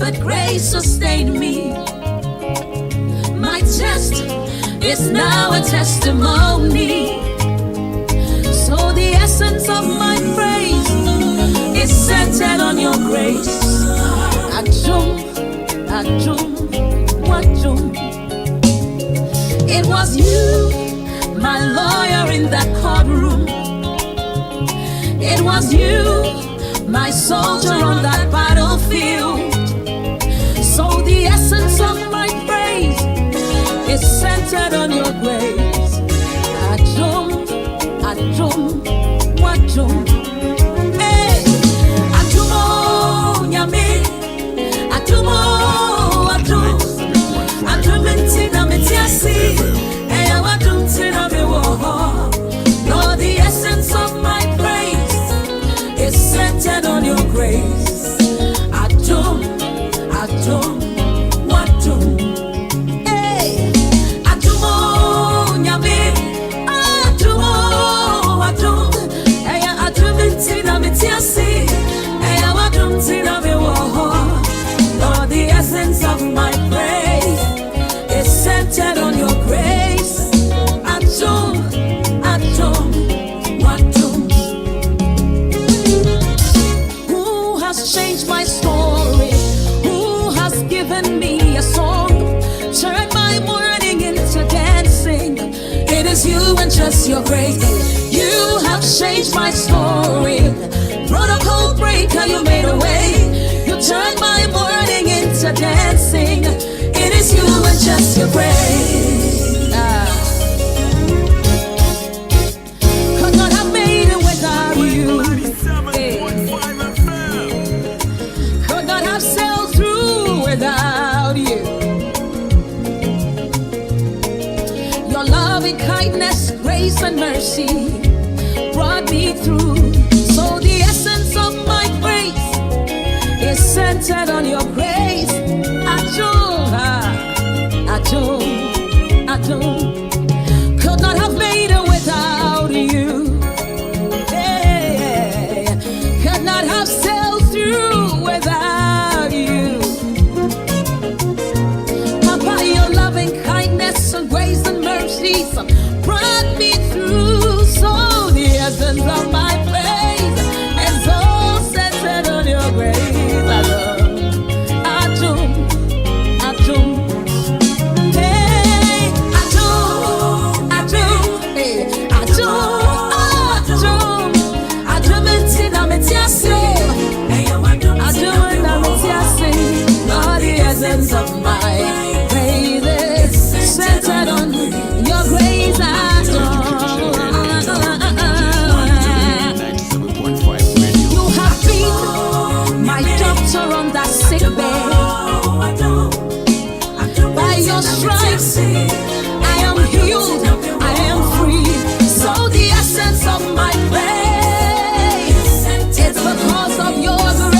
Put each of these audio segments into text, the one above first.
but grace sustained me. My test is now a testimony. So the essence of my praise is centered on your grace. Achum, achum, wachum. It was you, my lawyer in that courtroom. It was you, my soldier on that battlefield. So the essence of my praise is centered on your grace. Achum, achum, wachum. Hey, achumo nyame, atumo, atum, atumentina metiasi, hey, awatumtina mewoho. Lord, the essence of my praise is centered on your grace. Atum, atum, watum. Hey, atumo nyame, atumo, atum. Hey, atumentina metiasi, hey, awatumtina mewoho. Lord, the essence of my praise is centered on your grace. Atum, atum, watum. Who has changed my story? Who has given me a song? Turned my mourning into dancing. It is you and just your grace. You have changed my story. Protocol breaker, you made a way. You turned my mourning into dancing. It is you and just your grace. Could not have made it without you. Could not have sailed through without you. Your loving kindness, grace and mercy brought me through. So the essence of my praise is centered on your grace. Achoo, achoo, achoo. Could not have made it without you. Hey, could not have sailed through without you. Papa, your loving kindness and grace and mercies brought me through. So the essence of my praise is all centered on your grace. Achoo, achoo. Hey, achoo, achoo. Hey, achoo, achoo. Achumentina metiasi. Achumentina metiasi. Lord, the essence of my praise is centered on your grace. You have been my doctor on that sick bed. By your stripes, I am healed, I am free. So the essence of my praise is because of your grace.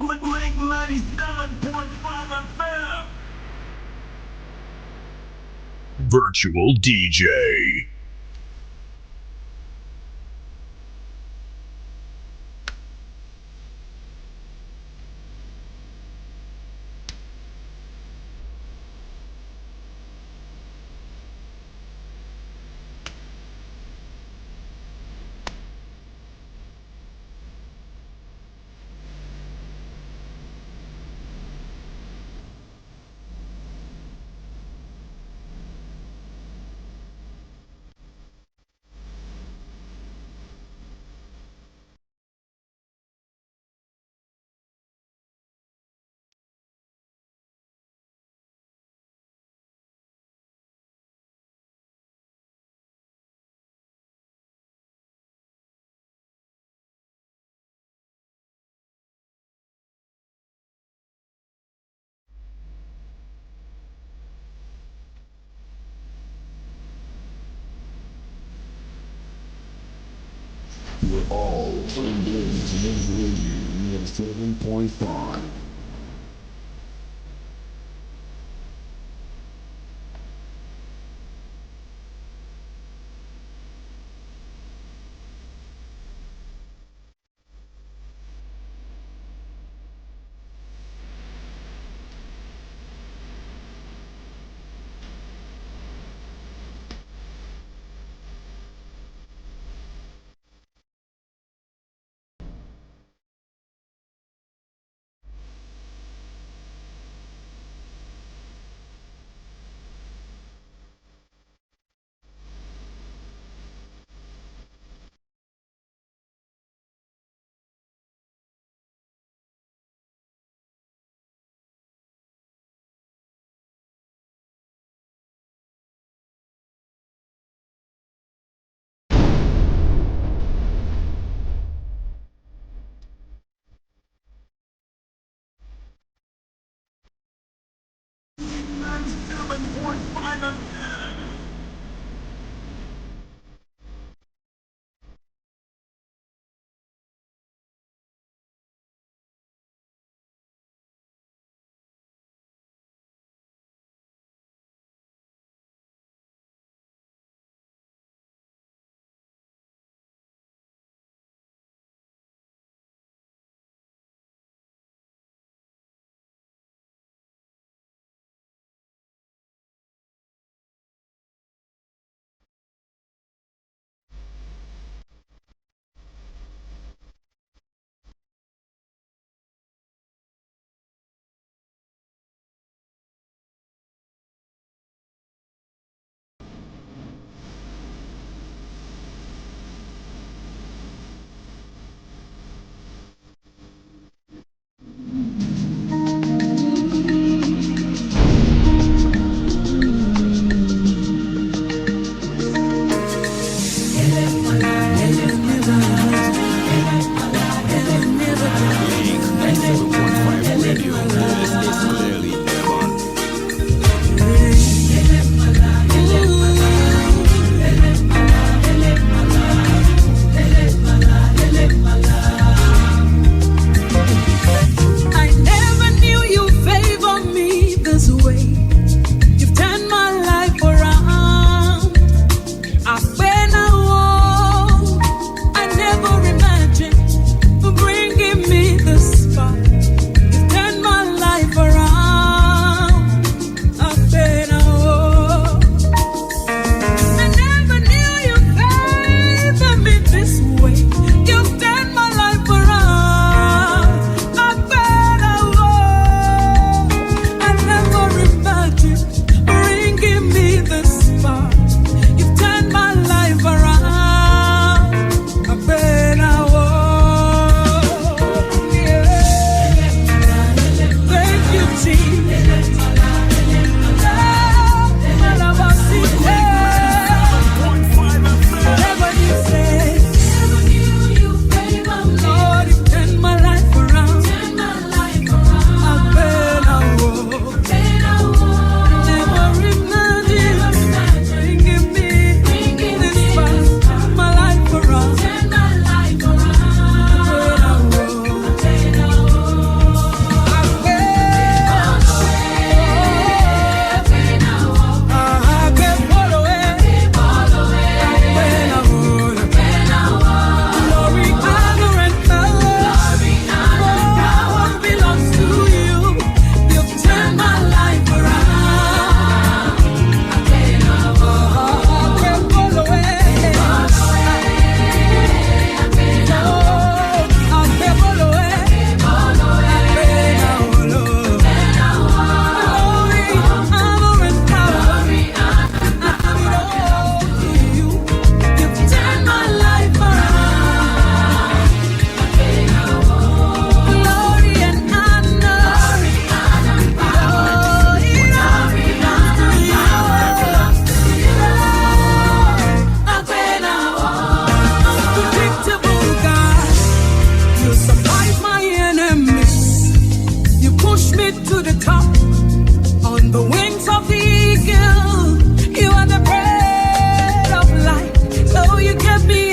Lynk 97.5 FM. Virtual DJ. are all tuned in to News Radio 7.5.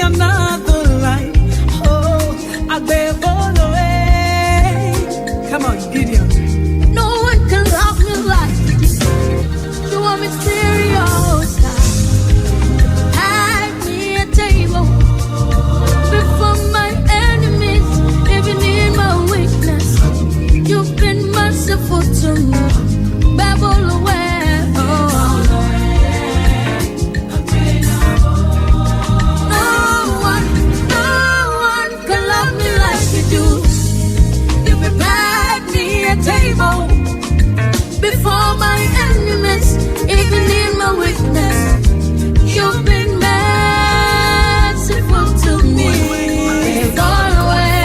another life. No one can love me like you want me serious. Had me a table before my enemies, even in my weakness. You've been merciful to me. Babble away. Table before my enemies, even in my weakness. You've been merciful to me. They've gone away.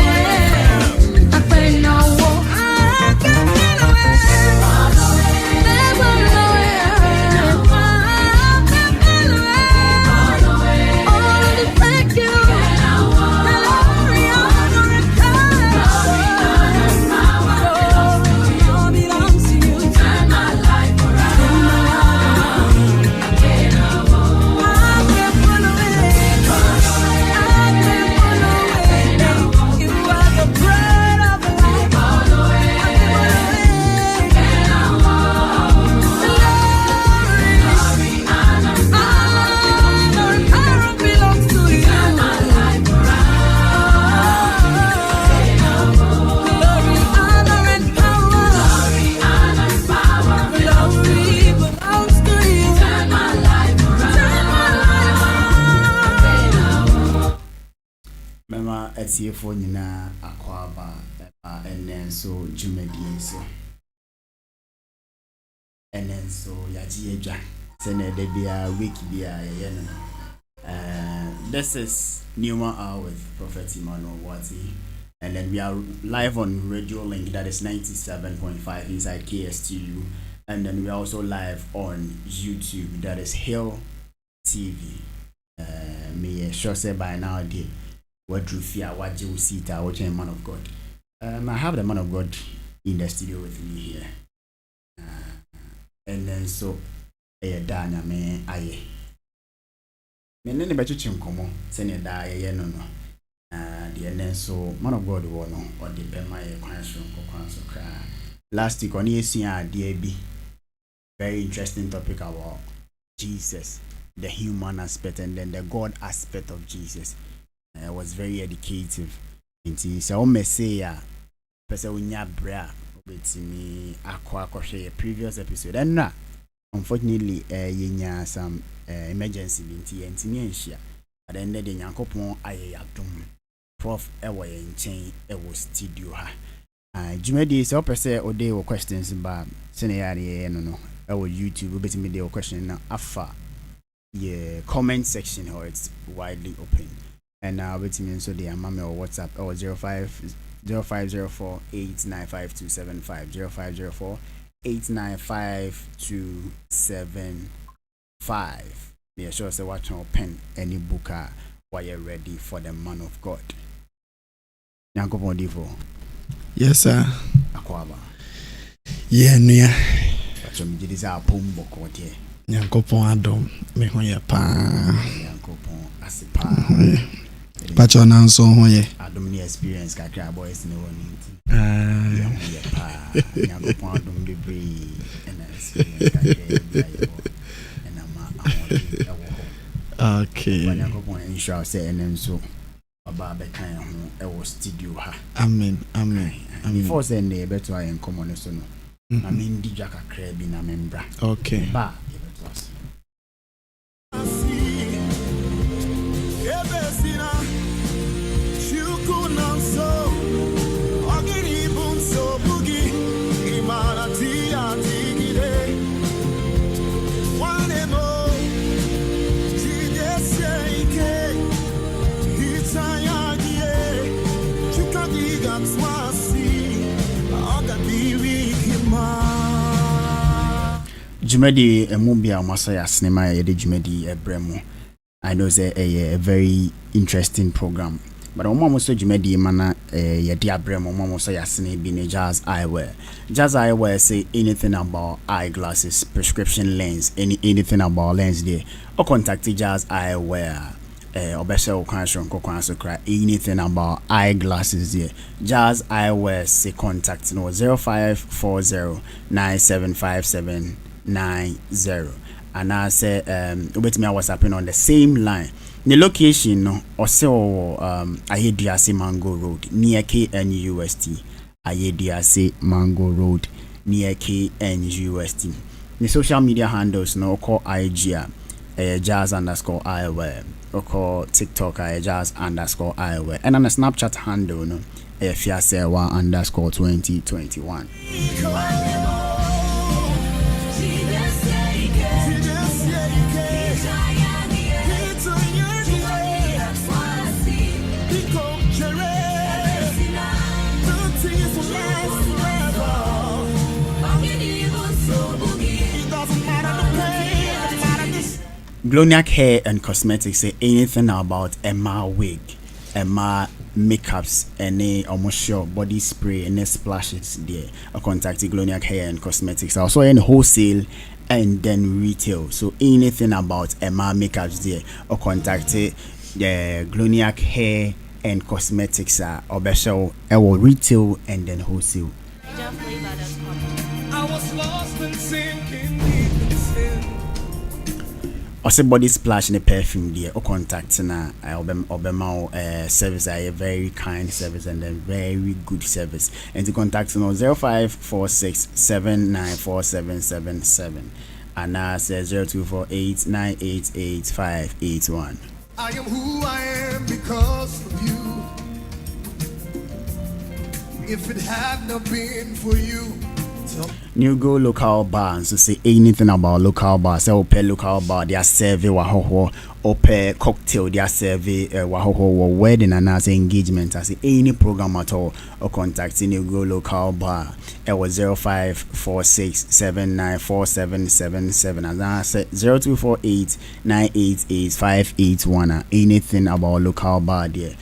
I pray no war. I can't get away. They've gone away. I can't get away. Oh, thank you. for Nina Aquaba and then so Jimmy so and then so Yaji Jack Sene de Bia Week Bia Yen. This is Pneuma Hour with Prophet Emmanuel Wati, and then we are live on Radio Lynk, that is 97.5 inside KSTU, and then we are also live on YouTube, that is Hill TV. Me sure say by now dear what drew fear what you see ta watching man of God. I have the man of God in the studio with me here. And then so Dana me aye. Me nene betu chimkomo sene da ye no no. The then so man of God wo no or the bema ye kwanso kra. Last week on yesia dear be very interesting topic about Jesus, the human aspect and then the God aspect of Jesus. Was very educative. Inti so o me say ya pese unya bra obetimi akwa previous episode and na unfortunately yenya some emergency binti entimi enhia at the end of the Yankopon aye adom prof ewo ye nchen ewo studio ha jumedi so pese ode wo questions ba sene yare no ewo YouTube obetimi de wo question na afa ye comment section or it's widely open. And now with me so the mama or WhatsApp or 0504 895 895 yeah, sure say watch your pen any book while you're ready for the man of God. Nyanko Pondifo. Yes, sir. Akwaba. Yeah, Nia. But you did this pumbo kote. Nyanko Pondom, me hoya pa. Nyanko Pond asipa. Pacho na nso ho ye adom ni experience kakra boys ne woni ya pa nyango pon adom bebre na experience kakra na ma amodi okay nyango pon inshallah say enen so baba be kan ho e wo studio ha amen before say ne beto ayen common so no na me ndi dwa kakra bi na membra okay ba Jumedi Mubia Masaya Cinema Yede Jumedi Bremo. I know say a very interesting program. But on mama so Jumedi mana Yede Bremo mama so yasine bine Jazz Eyewear. Jazz Eyewear say anything about eyeglasses, prescription lens, anything about lens there. Or contact Jazz Eyewear obesha okwanshon kokwanso kra anything about eyeglasses here. Jazz Eyewear say contact no 0540975790. And I say wait me I was happening on the same line. The location no also Ayediase Mango Road near KNUST. Ayediase Mango Road near KNUST. The social media handles no call IG jazz_eyewear or call TikTok jazz_eyewear and on the Snapchat handle no fiasewa_2021. Gloniac Hair and Cosmetics say anything about Emma wig, Emma makeups, any almost sure body spray, any splashes there. I contacted Gloniac Hair and Cosmetics. Also in wholesale and then retail. So anything about Emma makeups there, or contacted the Gloniac Hair and Cosmetics or special retail and then wholesale. I was lost and sinking deep in sin. Also body splash in the perfume there or contact na obema service a very kind service and then very good service and to contact no 0546794777 and now says 0248988581. I am who I am because of you. If it had not been for you. New Go local bar so say anything about local bar. Say open local bar, they are serving wahoho, open cocktail, they are serving wahoho wedding and as engagement. I say any program at all or contact New Go local bar. It was 0546794777 and I said 0248988581. Anything about local bar there.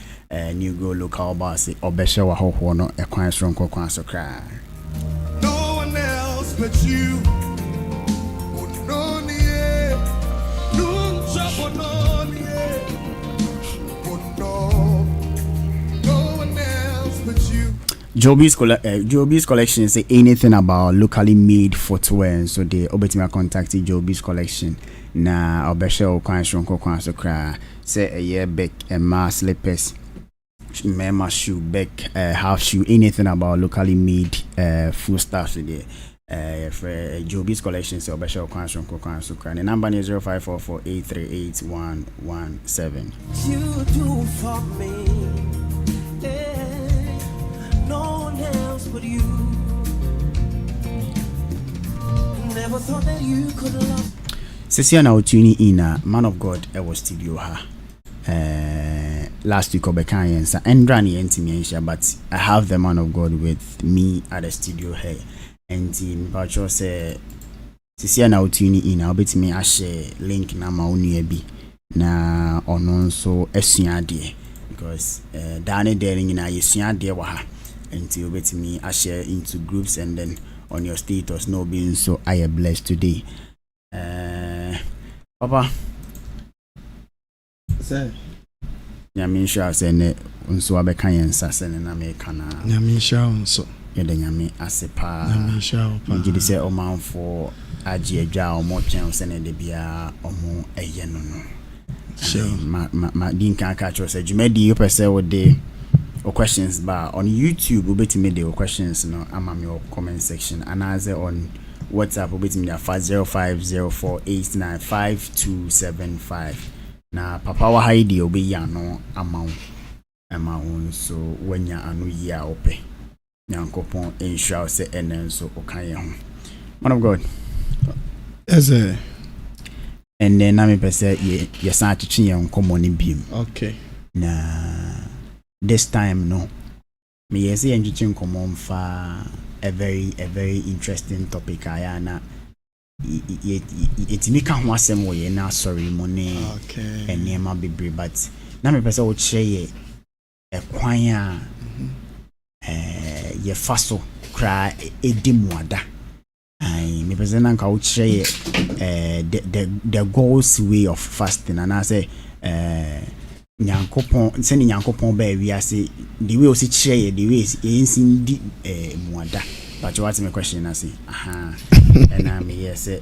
New Go local bar say obesha wahoho no a kwan strong kwan so cry. But you Joby's collection say anything about locally made footwear so they obetima contacted Joby's collection na obesha kwan strong kwan so cry say a year back and mass slippers mema shoe back half shoe anything about locally made food stuff today. For Joby's collection, so Bashar Kwanson Kokwan. The number is 0544838117. You do for me, no one else but you. Never thought that you could love. Session now tuning in man of God was studio ha. Last week Obekanya and Rani Entimencia, but I have the man of God with me at the studio here. And in Pacho say Sisia na utuni in I'll bet me a share link na mauni bi na onon so esuade because Danny daring in a yesuade wa ha until bet me a share into groups and then on your status no being so I am blessed today. Papa say Nyamin sha say ne unso abeka yensa se ne na me kana Nyamin sha unso yede nyame asepa pa ngidi se omanfo agi adwa omotwen se ne de bia omo eye no no ma dinka aka cho se jumedi you pese wo de questions ba on YouTube obetime de questions no ama me comment section and as on WhatsApp obetime de 0504895275 na papa wa haidi obeyi ano ama so wanya anu yi a ope Yankopon ensure say enen so okaye ho. Man of God. Yes And then na me pese ye san chichi ye nkomo ni biem. Okay. Na this time no. Me ye say enchichi nkomo mfa a very interesting topic ayana. It make ho asem wo ye na sorry money. Okay. Enema bebre but na me pese wo che ye e kwan a ye faso cry edimuada I me present anka wo kire the goals way of fasting and I say nyankopon send nyankopon ba wi ase the way o si kire the way ensin di muada but what my question na say and am here say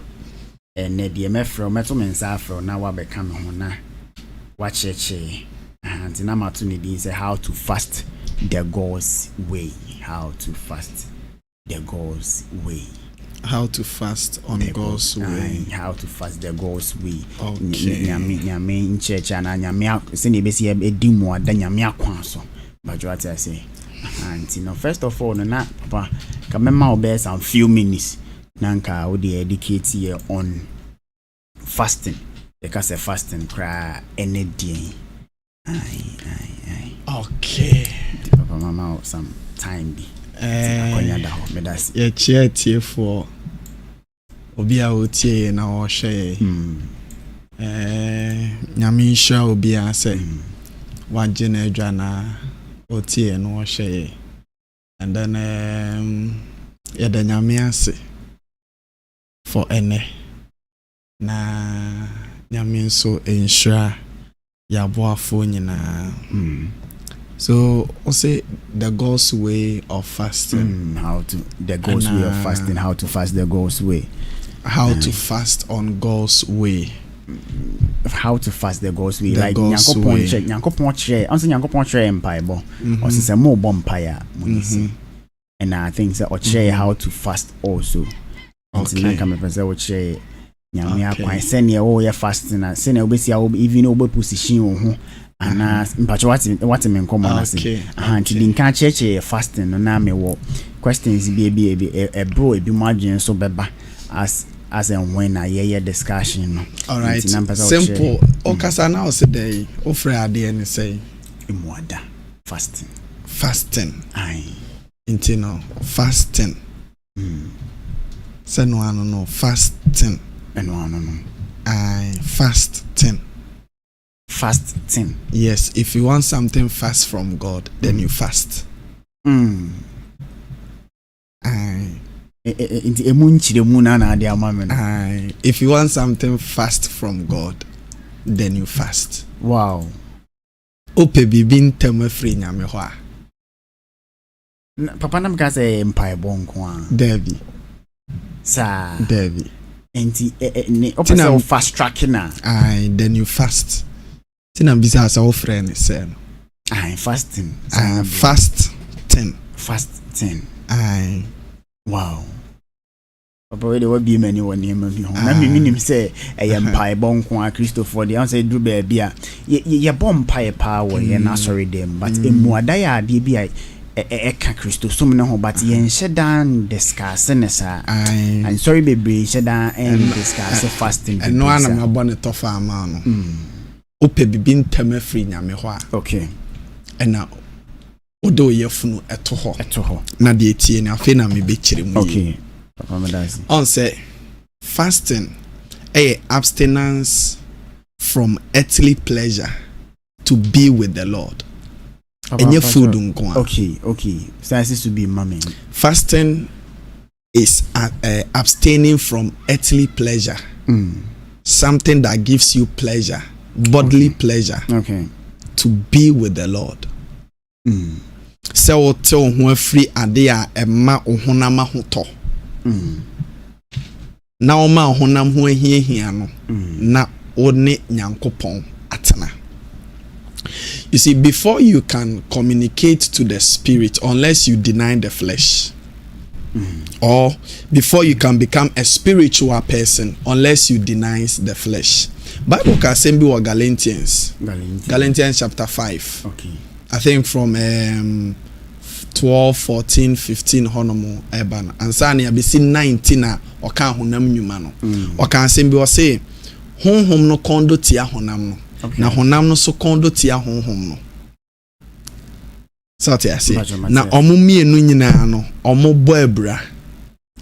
and the mefro meto mensa afro na wa be come ho na wa cheche and na matu ni din say how to fast the God's way, how to fast the God's way. How to fast on God's way. How to fast the God's way. Okay. Nyame in church and nyame say ne be say e di mu ada nyame akwan so. But what I say. And you know, first of all, na papa come ma obe some few minutes nanka we dey educate you on fasting. Because fasting cry any day. Okay. Papa mama some time be. Yeah, cheer for Obia Otie na Oshe. Nyamisha Obia say one Jenedra Otie no Oshe. And then the Nyamiase for ene na Nyamin so ensure Yabwa phone na. So, I say the God's way of fasting. How to the God's way of fasting? How to fast the God's way? How to fast on God's way? How to fast the God's way? The like God's way. Nyankopon che. Once Nyankopon che empire bo. Once say more bonfire. And I think say oche how to fast also. Okay. Nanka me pese oche nyame akwan sene o ye fasting na sene obesi even obo position wo ho. Ana mpacho what me nkomo na say anti din kan cheche fasting no na me wo questions bi e bro e bi mo adwen so beba as and when na ye discussion no. All right, simple okasa na o say dey o frɛ ade ni say imuada fasting ai intino fasting say no ano no fasting ai fasting. Yes, if you want something fast from God, then you fast. If you want something fast from God, then you fast. Wow. Ope bibin teme free nyame ho a. Papa nam ka say empire bonko a. David. Sa. David. Enti ne ope fast tracking na. Then you fast. Tina bisa asa wo friend say no. Fasting. Fasting. Wow. Papa we dey be many one name bi ho. Na me minim say empire bonko a Christopher dey say do ba bia. Ye bompa pa wo ye na sorry dem but emuada ya ade bi eka Christo some no ho but ye nhye dan discuss ne sa. And sorry baby nhye dan and discuss fasting. No ana mabone tofa ama no. Ope bibin teme free nyame ho a. Okay. Ena odo yefunu eto ho. Na de etie na afi na me be kire mu. Okay. Papa Madasi. On say fasting abstinence from earthly pleasure to be with the Lord. Enye food nko. Okay. Science to be mommy. Fasting is abstaining from earthly pleasure. Something that gives you pleasure. Bodily pleasure to be with the Lord. Se wo te wo ho afri ade a ema ohonam ahoto. Na o ma ohonam ho ahia no na o ne nyankopon atena. You see, before you can communicate to the spirit unless you deny the flesh. Or before you can become a spiritual person unless you deny the flesh. Bible can say be Galatians chapter 5. Okay. I think from 12, 14, 15 honomo ebana. And sani abisi 19 a oka honam nyuma no. Oka say be say honhom no kondo tia honam no. Na honam no so kondo tia honhom no. So tia say na omo mienu nyina no omo bo abra.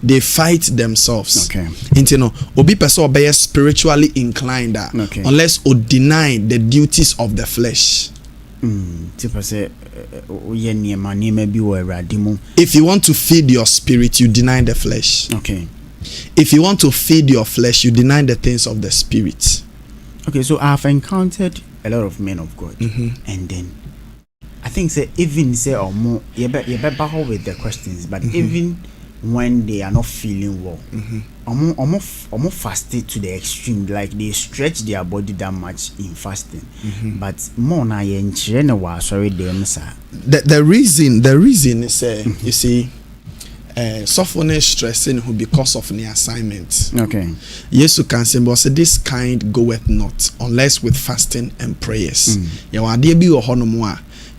They fight themselves. Into no obi person obey spiritually inclined unless or deny the duties of the flesh. If you want to feed your spirit, you deny the flesh. If you want to feed your flesh, you deny the things of the spirit. Okay, so I've encountered a lot of men of God, and then I think say even say or more you better with the questions, but even when they are not feeling well, almost fasted to the extreme, like they stretch their body that much in fasting. But more na sorry them sir. The reason is you see softness stressing who because of the assignment. Okay. Yes, you can say, but this kind goeth not unless with fasting and prayers.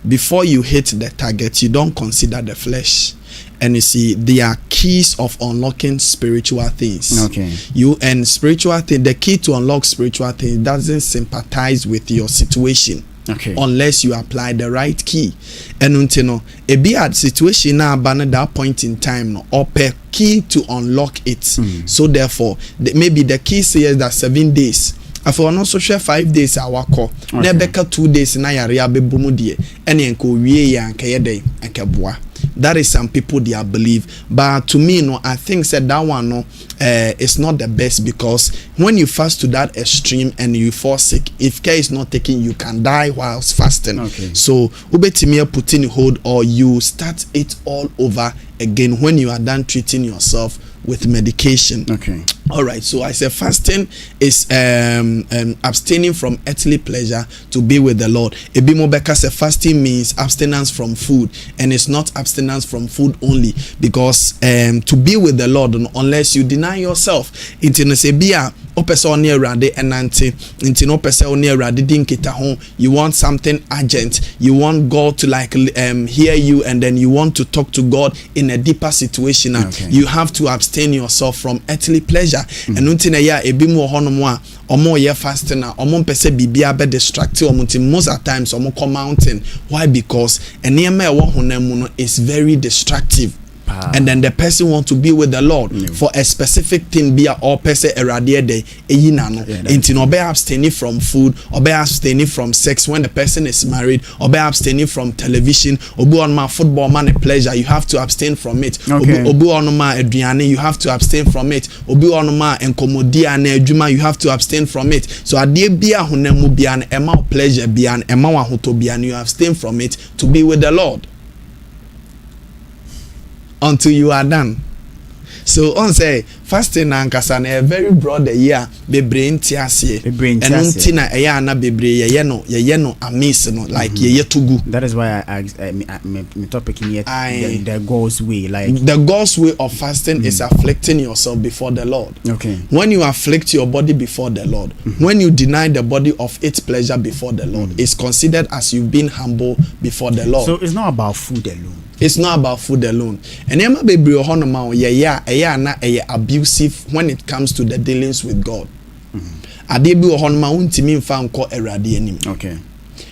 Before you hit the target, you don't consider the flesh. And you see, there are keys of unlocking spiritual things. Okay. You and spiritual thing, the key to unlock spiritual things doesn't sympathize with your situation. Okay. Unless you apply the right key. And until a bad situation now at that point in time no or per key to unlock it. So therefore maybe the key says that 7 days. After no social 5 days awako. Nebeka 2 days na yare abebumu die. Ene enko wie ya nkeye dey nkeboa. That is some people they believe, but to me no, I think said that one no is not the best, because when you fast to that extreme and you fall sick, if care is not taken, you can die whilst fasting. Okay. So ubetimia put in hold, or you start it all over again when you are done treating yourself with medication. Okay. All right. So I say fasting is abstaining from earthly pleasure to be with the Lord. Ebimo Beka say fasting means abstinence from food, and it's not abstinence from food only, because to be with the Lord unless you deny yourself. Intino se bia opese oni erade enante, intino opese oni erade dinkita hon. You want something urgent. You want God to like hear you, and then you want to talk to God in a deeper situation. Okay. You have to abstain yourself from earthly pleasure. And until ya ebimu honomwa omo ye fasting na omo pese bibia be distract omo most at times omo come mountain. Why? Because enema e wo honam no is very destructive. And then the person want to be with the Lord for a specific thing, be a or person eradiate de eyina no. Intino be abstaining from food, or be abstaining from sex when the person is married, or be abstaining from television, or be on my football man pleasure, you have to abstain from it. Okay. Or be on my eduane, you have to abstain from it. Or be on my enkomodia and eduma, you have to abstain from it. So adie bia hunemu bian ema pleasure bian ema wa hoto bian, you abstain from it to be with the Lord until you are done. So on say fasting and kasana a very broad year be brain tiasie and untina a na bebre ye no amiss no like ye tugu. That is why I me topic in here the God's way, like the God's way of fasting is afflicting yourself before the Lord. Okay. When you afflict your body before the Lord, when you deny the body of its pleasure before the Lord, it's considered as you've been humble before the Lord. So it's not about food alone. It's not about food alone. And Emma baby honoma abusive when it comes to the dealings with God. Adebi honoma untimi mfa nko erade anim. Okay.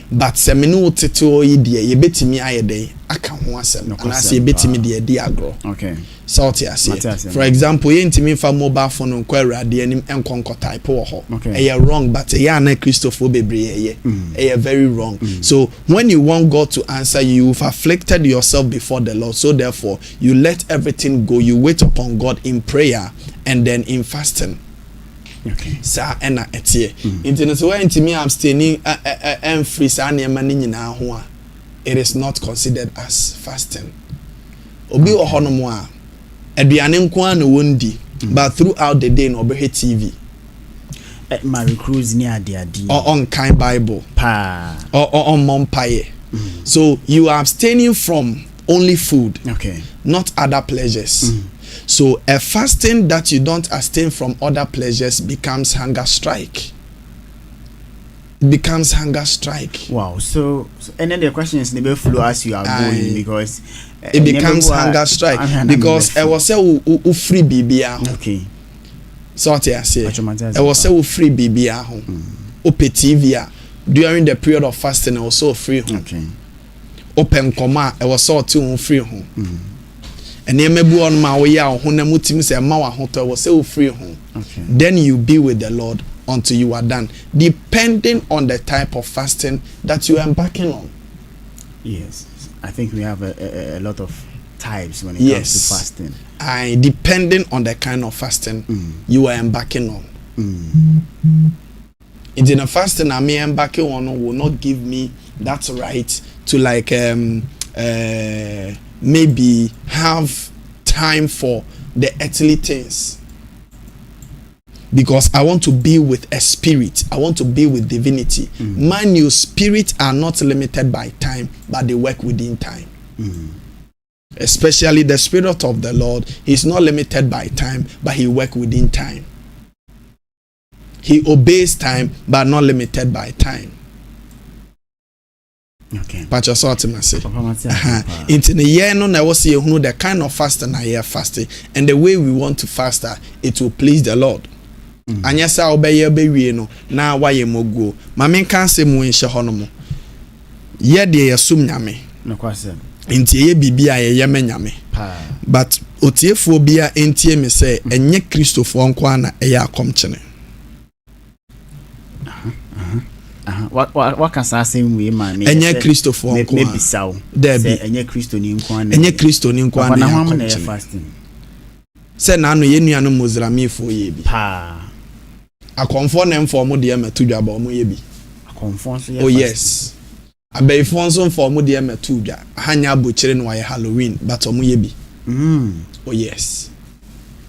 But seminu tete yi de ye betimi ayede aka ho asem anase ye betimi de di agro. Okay. Salty as for example, ye ntimi mfa mobile phone nko erade anim enkonko type wo ho. Okay. Wrong, but na Christopher bebre very wrong. So when you want God to answer you, you've afflicted yourself before the Lord. So therefore, you let everything go. You wait upon God in prayer and then in fasting. Okay. Sa ena etie. Intino so when intimi abstaining and free sa na ma nyina ho a, it is not considered as fasting. Obi ohonomo a aduane nko an wondi, but throughout the day no be TV. Mary Cruz ni ade or on kind Bible or on mompaye. So you are abstaining from only food, okay, not other pleasures. So a fasting that you don't abstain from other pleasures becomes hunger strike. It becomes hunger strike. Wow. So and then the question is never flow as you are going, because it becomes hunger strike because I was say free bibia. Okay. So what I say, I was say free bibia ho. Open TV during the period of fasting I was so free ho. Okay. Open coma I was so too free ho. And then maybe on my way out, Hunamutim say, Mawa Hotel was so free home. Okay. Then you be with the Lord until you are done, depending on the type of fasting that you are embarking on. Yes, I think we have a lot of types when it comes to fasting. Depending on the kind of fasting you are embarking on. It's in a fasting I mean back on will not give me that right to like maybe have time for the earthly things, because I want to be with a spirit. I want to be with divinity. Man, your spirit are not limited by time, but they work within time. Especially the spirit of the Lord, he's not limited by time, but he work within time. He obeys time, but not limited by time. Okay. But you saw to myself. Into the year no na was you know the kind of fasting I hear fasting, and the way we want to fast, it will please the Lord. And yes, I'll be here no now why you mogo. My men can't say mu in Shahonomo. Ye de assume nyame. No question. Into ye bibia ye nyame. But otiephobia entie me say enye Christopher nkwana eya akomchene. What can I say we man? Enye Christopher nkwana. Maybe so. Say enye Christo ni nkwana. Enye Christo ni nkwana. Na hwa na fasting. Say na no ye nuanu Muslimifo ye bi. Pa. Akonfo na mfo mo de ma tudwa ba mo ye bi. Akonfo so ye. Oh yes. Abeifo nso mfo mo de ma tudwa. Hanya abochire no wa Halloween, but omo ye bi. Oh yes.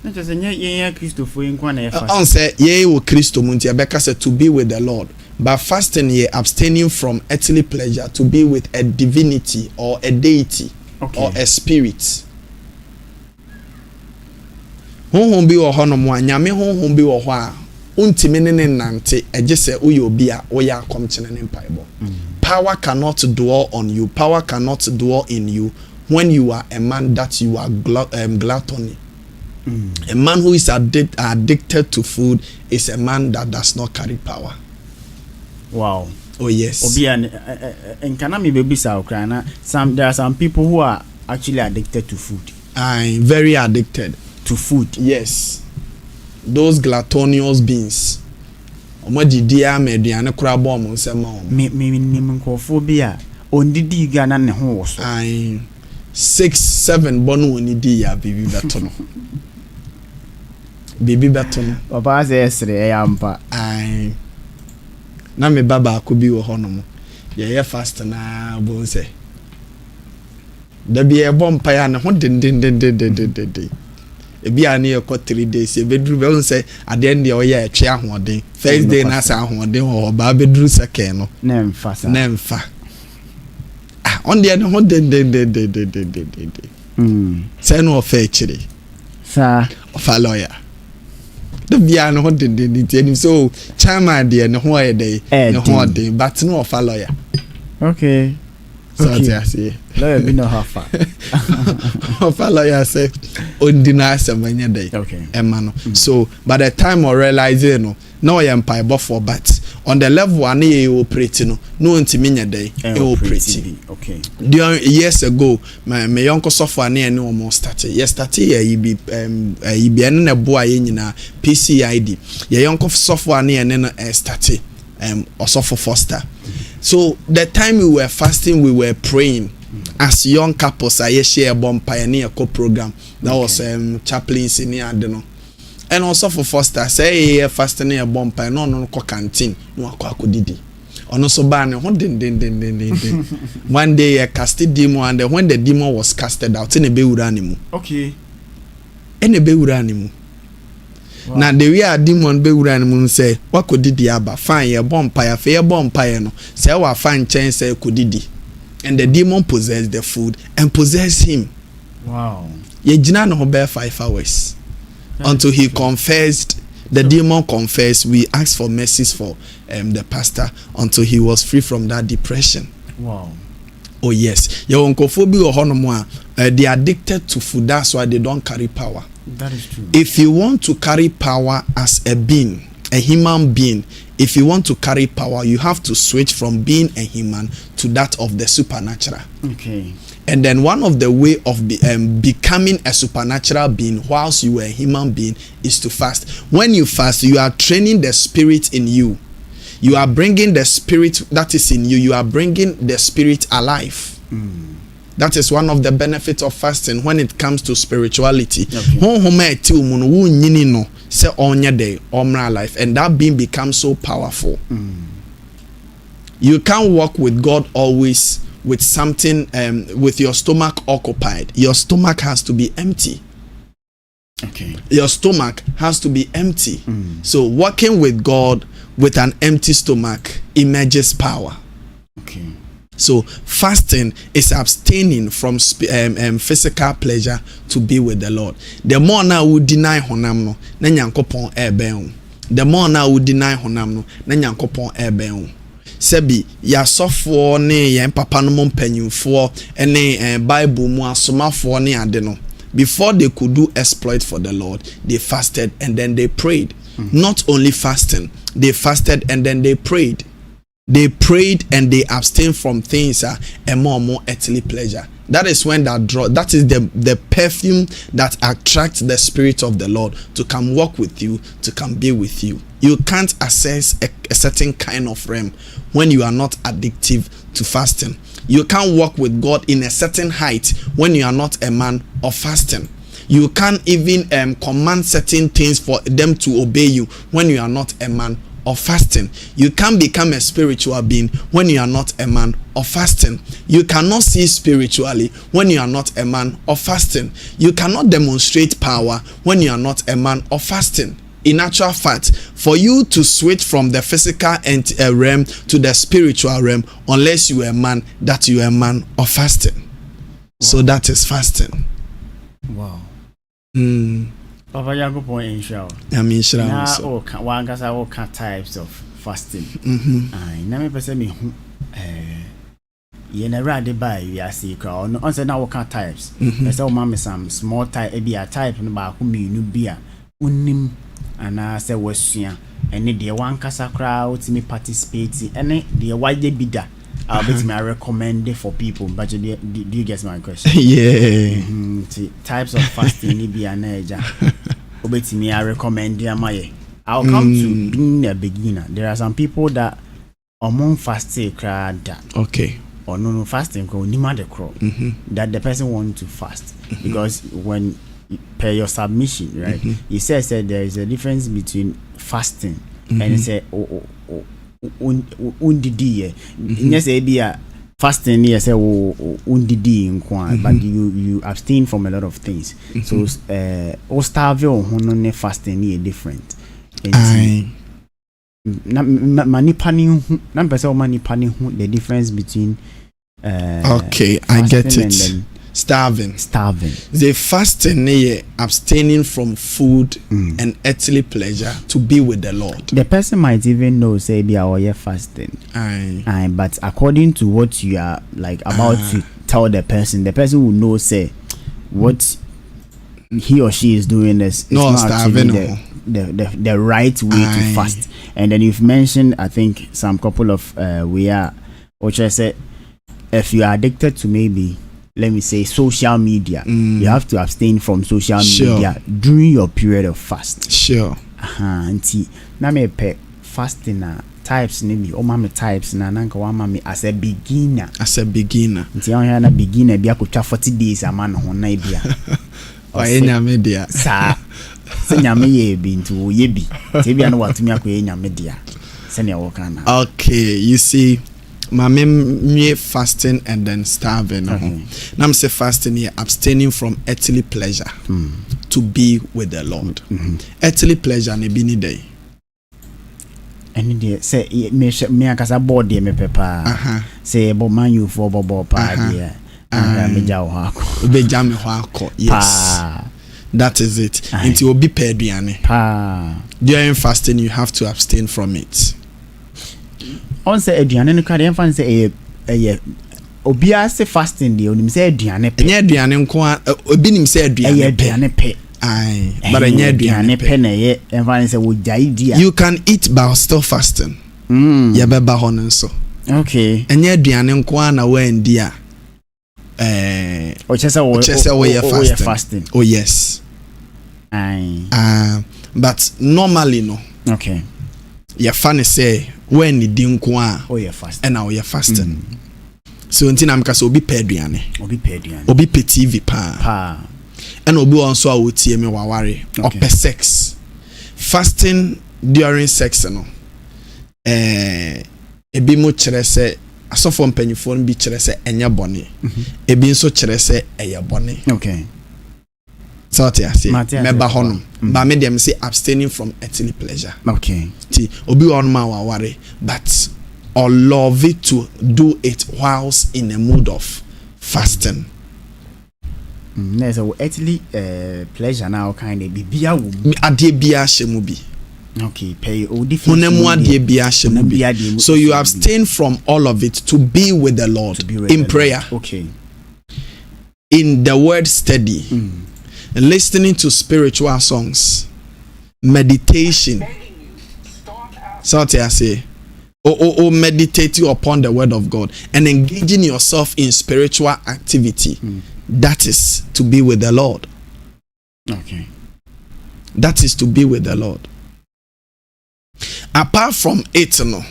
Na just enye Christopher nkwana ye fasting. On say ye wo Christo mu nti abeka say to be with the Lord. But fasting ye abstaining from earthly pleasure to be with a divinity or a deity or a spirit. Honhom bi wo hono mo anyame honhom bi wo ho a untimi ne nante eje se uye obi a wo ya akomchene ne mpaibo. Power cannot dwell on you. Power cannot dwell in you when you are a man that you are gluttony. A man who is addicted to food is a man that does not carry power. Wow. Oh yes. Obi and kana me baby saokrana. There are some people who are actually addicted to food. I'm very addicted to food. Yes. Those gluttonous beings. Omojidia mediane kura bom nsema o. Me nkofobia ondidi Ghana ne ho wo so. 6-7 bonu onidi ya bibi beto no. Bibi beto no. Papa say esre yampa. Na me baba akobi wo hono mo. Ye fast na bo nse. Da bi e bompa ya ne ho den. Ebi ani e ko 3 days e bedru be nse ade ndi o ya etwe ahoden. First day na sa ahoden ho ba bedru second no. Na mfa sa. Na mfa. On the ho den. Say no of chiri. Sa Of lawyer. The biano ho den so chama de ne ho e dey ne ho den but no of lawyer. Okay. So I see. Lawyer be no hafa. Of lawyer say ondina asem day. Okay. Emma so by the time I realize no I am pie for but on the level one ye operate no ntimi nya day e operate. Okay. Years ago my uncle software na any almost started. Yes started ye be na boa ye nyina PCID. Ye uncle software na no started Osofo Foster. So the time we were fasting, we were praying as young couples. I share a bomb pioneer program that was chaplains in the and also for Foster say fasting a bomb pioneer no canteen no akudidi. Also ban one day a casted demon, and when the demon was casted out in a beuranimu. Okay. In a beuranimu. Now the way a demon be uranimu say what could didi aba fine a bonfire fair bonfire no say our fine chain say kudidi, and the demon possessed the food and possessed him. Wow. Ye jina no bear 5 hours until he confessed. The demon confessed. We asked for mercies for the pastor until he was free from that depression. Wow. Oh yes, your oncophobia or honomoa they are addicted to food. That's why they don't carry power. That is true. If you want to carry power as a being, a human being, if you want to carry power, you have to switch from being a human to that of the supernatural. Okay. And then one of the way of becoming a supernatural being whilst you are a human being is to fast. When you fast, you are training the spirit in you. You are bringing the spirit that is in you. You are bringing the spirit alive. That is one of the benefits of fasting when it comes to spirituality. When say onya day omra life, and that being becomes so powerful. You can't walk with God always with something with your stomach occupied. Your stomach has to be empty. Okay. Your stomach has to be empty. So walking with God with an empty stomach emerges power. Okay. So fasting is abstaining from physical pleasure to be with the Lord. The more now we deny honam no, na nyankopon ebe. The more now we deny honam no, na nyankopon ebe. Sebi ya sofo ne ya papa no mpanyimfo ene Bible mu asomafo ne ade no. Before they could do exploit for the Lord, they fasted and then they prayed. Not only fasting, they fasted and then they prayed. They prayed and they abstained from things and more earthly pleasure. That is when that is the perfume that attracts the spirit of the Lord to come walk with you, to come be with you. You can't access a certain kind of realm when you are not addictive to fasting. You can't walk with God in a certain height when you are not a man of fasting. You can't even command certain things for them to obey you when you are not a man of fasting. You can't become a spiritual being when you are not a man of fasting. You cannot see spiritually when you are not a man of fasting. You cannot demonstrate power when you are not a man of fasting. In actual fact, for you to switch from the physical realm to the spiritual realm, unless you are a man, that you are a man of fasting. Wow. So that is fasting. Wow. Papa Yago point in show. I mean, one gas all types of fasting. I never person me. You never had buy you are see crowd. On say now what types. I say mama some small type be a type no ba who me no beer. Unim and I say wasua. And the one casa crowd to me participate. And the wide bidder. I'll bet me I recommend it for people. But do you get my question? Yeah. Types of fasting be an age. Bet me I recommend my. I'll come to being a beginner. There are some people that among fasting crowd. Okay. Or no fasting called Nima the crow. That the person want to fast because when per your submission, right? You said there is a difference between fasting and say undidi yes be a fasting yes undidi but you abstain from a lot of things. So o starve on fasting is different. Mani pani na person mani pani the difference between okay, I get it. Starving. The fasting abstaining from food and earthly pleasure to be with the Lord. The person might even know say be our fasting. But according to what you are like about to tell the person will know say what he or she is doing is not starving the right way to fast. And then you've mentioned I think some couple of which I said if you are addicted to maybe let me say social media, you have to abstain from social media during your period of fast. Sure. Auntie, na me pe fasting types maybe o mama types na nanka wa mama as a beginner. Nti on ya na beginner bia ko twa 40 days ama no ho na bia. O enya media. Sa nyame ye bi nti ye bi. Ti bia no watumi akoye nyame dia. Se ne wo kana. Okay, you see me fasting and then starving. Now I'm say fasting here, abstaining from earthly pleasure to be with the Lord. Earthly pleasure ne be ni day. Any day say me akasa board me pepa. Say bo man you for bobo pa dia. Me jaw hako. Be jam hako. Yes. That is it. Until be pay aduane. During fasting you have to abstain from it. On say aduane no kade enfan say obia say fasting dey onim say aduane pe nya aduane nko obi nim say aduane pe but nya aduane pe na ye enfan say wo jai dia you can eat but still fasting ya beba ho nso okay nya aduane nko na wa ndi a o chese wo fasting oh yes but normally no okay ya funny say when the dinko a fast and now you're fasting so until I'm kasa obi pe aduane obi pe TV pa and obi on so a wotie me waware or pe sex fasting during sex no ebi mo kyerɛ sɛ asɔfo mpanyifo no bi kyerɛ sɛ ɛnyɛ bɔne ebi nso kyerɛ sɛ ɛyɛ bɔne. Okay. So what I say meba hono ba me dem say abstaining from earthly pleasure. Okay. Ti obi on ma wa worry but or love it to do it whilst in a mood of fasting. There's a earthly pleasure now kind of bibia wo ade bia hyemu bi. Okay, pay all different. So you abstain from all of it to be with the Lord in prayer. Okay. In the word study. Listening to spiritual songs, meditation. So what I say, meditating upon the word of God and engaging yourself in spiritual activity. That is to be with the Lord. Okay. That is to be with the Lord. Apart from it, no,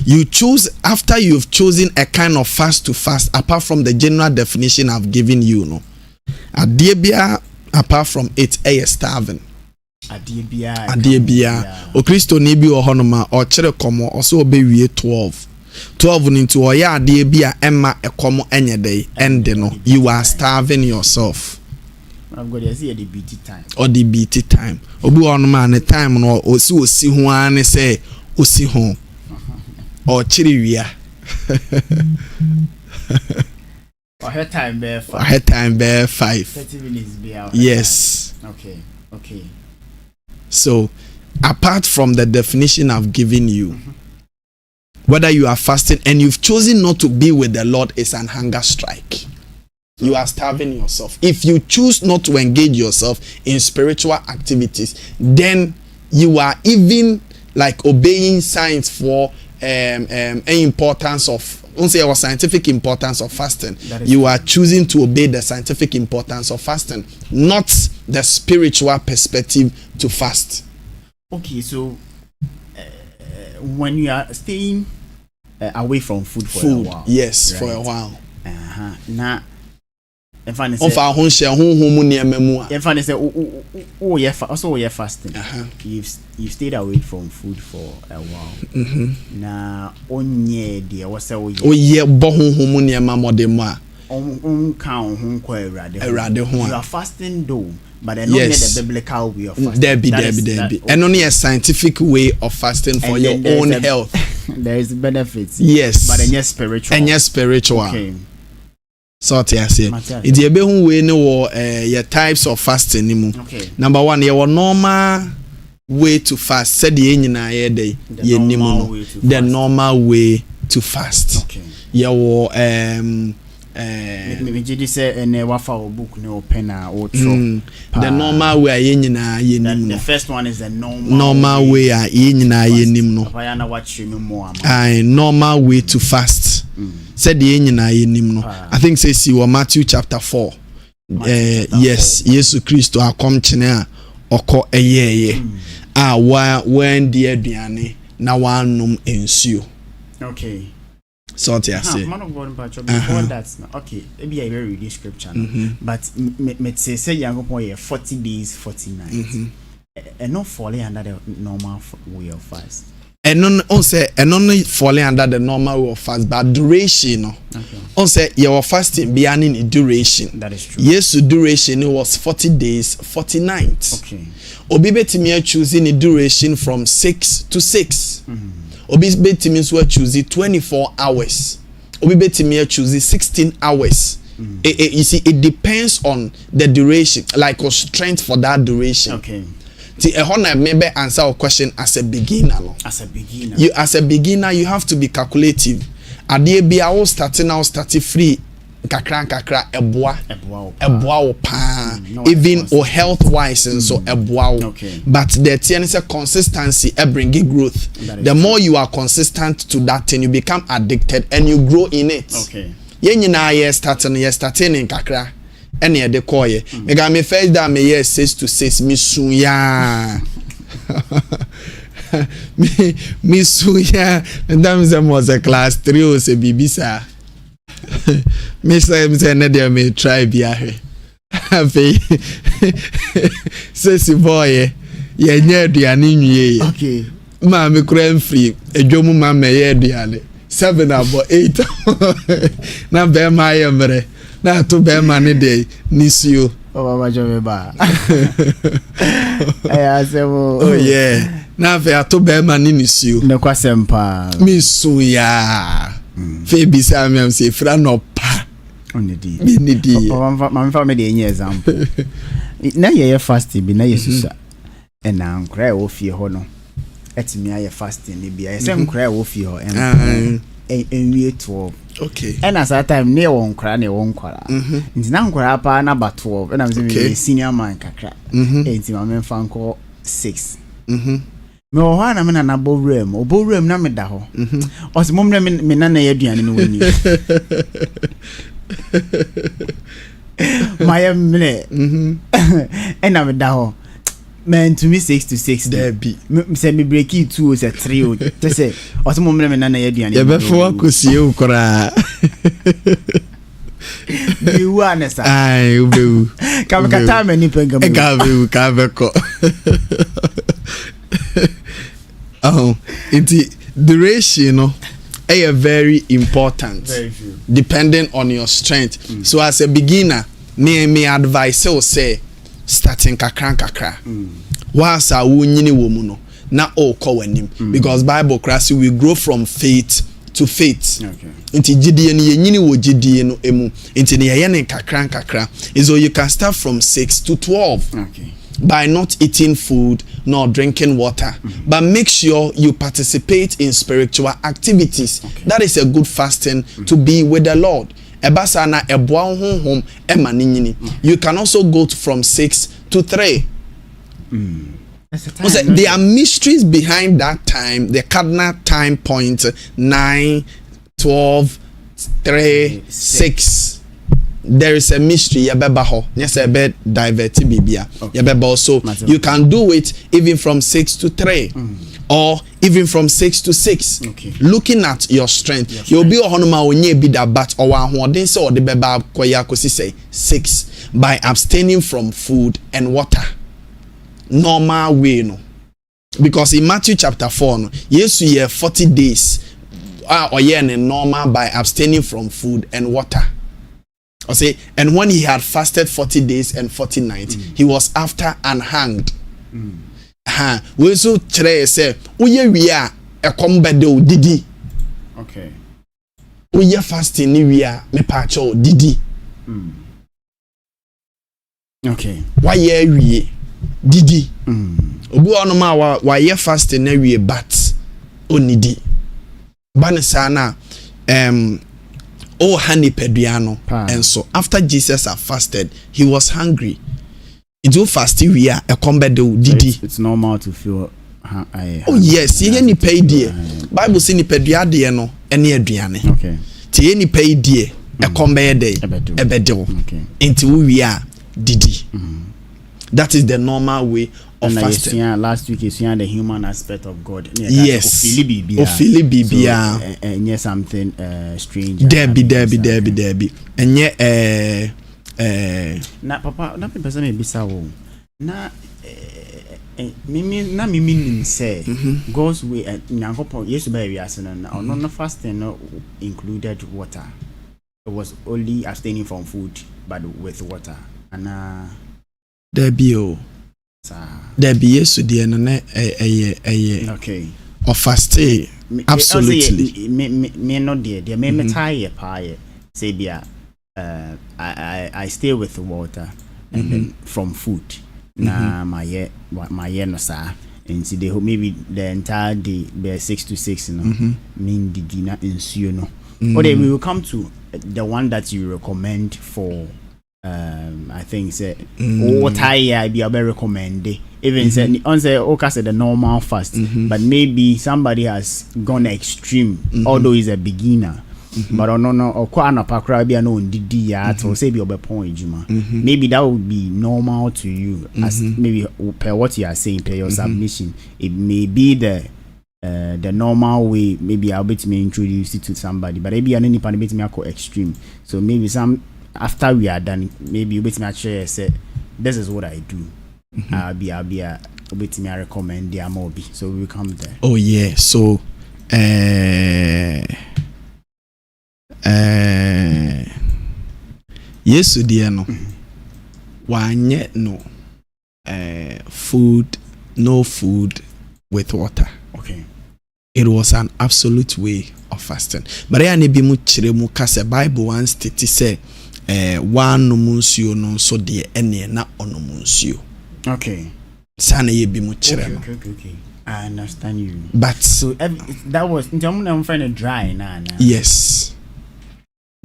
you choose after you've chosen a kind of fast to fast. Apart from the general definition I've given you, no. Adiebia apart from it starving. Adiebia o Kristo ni bi ohonoma o kire komo o so obewie 12 into oya adiebia emma ekomo enyedey ende no you are starving yourself. I'm going to see the BT time. Or the BT time. Obi onoma ne time no osi ho an say osi ho or chiri wia. Her time bear 5. Her time bear 5. 30 minutes be out. Yes. Okay. So, apart from the definition I've given you, whether you are fasting and you've chosen not to be with the Lord, is an hunger strike. You are starving yourself. If you choose not to engage yourself in spiritual activities, then you are even like obeying science for importance of scientific importance of fasting. You are choosing to obey the scientific importance of fasting, not the spiritual perspective to fast. Okay, so when you are staying away from food for a while, yes, right? For a while. Now, if I say fasting, you've stayed away from food for a while. Now, onye dear was say you are fasting though, but not the biblical way of fasting. Debbie. And only a scientific way of fasting for your own health. There is benefits. Yes, but then spiritual. Okay. So I say it ye be hu we ne wo your types of fasting ni mu. Okay. Number 1, your normal way to fast. Said ye nyina ye dey ye ni mu no. The normal way to fast. Okay. Your me just say na wafa book no pen or the normal way ye nyina ye ni mu. The first one is the normal way ye nyina ye ni mu no. I watch you no more. Normal way to fast. Said the nyina ye nim no. I think say see Matthew chapter 4. Yes, Yesu Kristo akom chene a okọ eyeye. When the aduane na wanum ensuo. Okay. So what I say. Man of God before that. Okay, maybe I read the scripture. But me say Yankopon 40 days 40 nights. And not falling under the normal way of fast. And on say and only falling under the normal way of fast, but duration. Okay. On say your fasting beyond in duration. That is true. Yes, duration was 40 days, 40 nights. Okay. Obi betimi choosing a duration from 6 to 6. Obi betimi so choosing 24 hours. Obi betimi choosing 16 hours. You see, it depends on the duration, like your strength for that duration. Okay. See, maybe answer a question as a beginner. No? As a beginner, you have to be calculative. Adie bi a starting free kakra eboa pa even or health wise and so eboa. Okay. But the thing is a consistency bringing growth. The more you are consistent to that thing, you become addicted and you grow in it. Okay. Yen nyina ye starting in kakra. Ene de koye mega me first day me year 6 to 6 mi suya mi suya ndam ze was a class 3 o se bibisa me say ne dey me try bia he afi sesi boy ye nya aduane nwie. Okay. Ma me kura mfiri edwomu ma me ye aduane 7 abo 8 na be ma ye mre na to be ma ne de nisio. Oh mama jobe ba. Eh asemo. Oh yeah. Na fe ato be ma ne nisio. Ne kwasempa. Mi so ya. Fe bi sa me am se fra no pa. Onedi. Bi ni di. Oh mama fa me de enye example. Na ye fasting bi na yesusa. Ena nkra e wo fie ho no. Etimi aye fasting ni bia ese nkra e wo fie ho enwie 12. Okay. And as that time near one cry near one kwara. Nti na nkra pa na ba 12 and I'm saying senior man kakra. Enti ma men fan call 6. Me o ha na me na bowrem na me da ho. O se mom na me na na yaduane no wani. My mne. And na me da ho. Man to me 6 to 6 there be say me break it 2 say 3 to say o se mo me na na yaduane ye be fo akosie ukora bi wa na sa ai ubewu ka me kata me ni penga e ka be ka be ko oh it's the ratio no is very important, very few, depending on your strength. So as a beginner me advice will say starting kakra whilst I wunyini womu no na o ko wanim because Bible class we grow from faith to faith. Okay. Inti gidie ni yenyini wo gidie no emu inti ne ye ne kakra is so you can start from 6 to 12. Okay. By not eating food nor drinking water, but make sure you participate in spiritual activities. Okay. That is a good fasting to be with the Lord. Ebasana eboa honhom ema ninyini. You can also go from 6 to 3. There are mysteries behind that time, the cardinal time point 9, 12, 3, 6. There is a mystery yabeba ho. Yes, a bit diverti bibia. Yabeba also you can do it even from 6 to 3. Or even from 6 to 6. Okay. Looking at your strength. You'll be a honoma onye be that bat or one then so the beba koya kosi say 6 by abstaining from food and water. Normal way no. Because in Matthew chapter 4 no, yes we have 40 days or normal by abstaining from food and water. I say, and when he had fasted 40 days and 40 nights, he was after and hanged. We so chere say, "Uye wia e kombedo didi." Okay. Uye fasting ni wia me pacho didi. Okay. Why ye wie didi? Obu onoma wa ye fasting na wie but onidi. Bane sana honey peduano. And so after Jesus had fasted, he was hungry. It do fasting we are a combedo didi. It's normal to feel oh yes, ye ni pay die. Bible say ni pedua de no ene aduane. Okay. Ti ye ni pay die e combe de ebedo. Okay. Into we are didi. That is the normal way of fasting. Last week you see the human aspect of God. Yes. Ofili bibia. And yes, something strange. Debbie. And yet na papa na person me bisa wo. Na mimi nim say God's way nyankopon Yesu ba wi ase no na ono no fasting no included water. It was only abstaining from food but with water. And Debbie Yesu de no na okay. Of fasting. Absolutely. Me no there me tie pie say bia I stay with the water and then from food. Na my no sa and see they maybe the entire day be 6 to 6 no mean the dinner ensue no. Or then we will come to the one that you recommend for I think say what I be recommend even say on say okay say the normal fast but maybe somebody has gone extreme although he's a beginner. But no or kwa na pakra bia no ndidi ya to say be obepon ejuma. Maybe that would be normal to you as maybe per what you are saying per your submission. It may be the normal way. Maybe I'll be to introduce it to somebody, but maybe any pan bit me go extreme. So maybe some after we are done, maybe you bit me share say this is what I do. I'll be obetimi recommend the amobi, so we will come there. Oh yeah, so yesu deɛ no wanyɛ no food, no food with water. Okay. It was an absolute way of fasting. But I ne bi mu kyerɛ mu ka sɛ Bible once tete sɛ one no nsuo no so deɛ ɛne na ɔno nsuo. Okay. Sana ye bi mu kyerɛ no. Okay. I understand you. But so that was I'm find it dry now. Yes.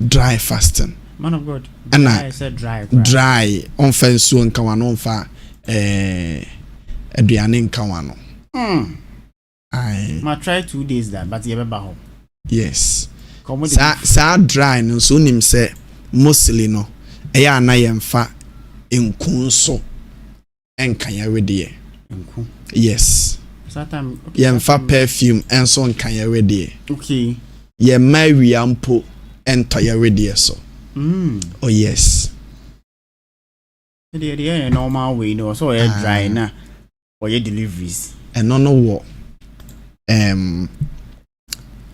Dry fasting. Man of God. And I said dry. Dry. On fa nsuo nka wa no on fa aduane nka wa no. I try 2 days that, but you ever home. Yes. Sa dry no so nim say mostly no eya na yemfa enku so enka ya wedie. Enku. Yes. Satam yemfa perfume enso enka ya wedie. Okay. Ye mawia mpo ento ya wedie so. Oh yes. The normal way no so dry na or your deliveries. Eno no wo eno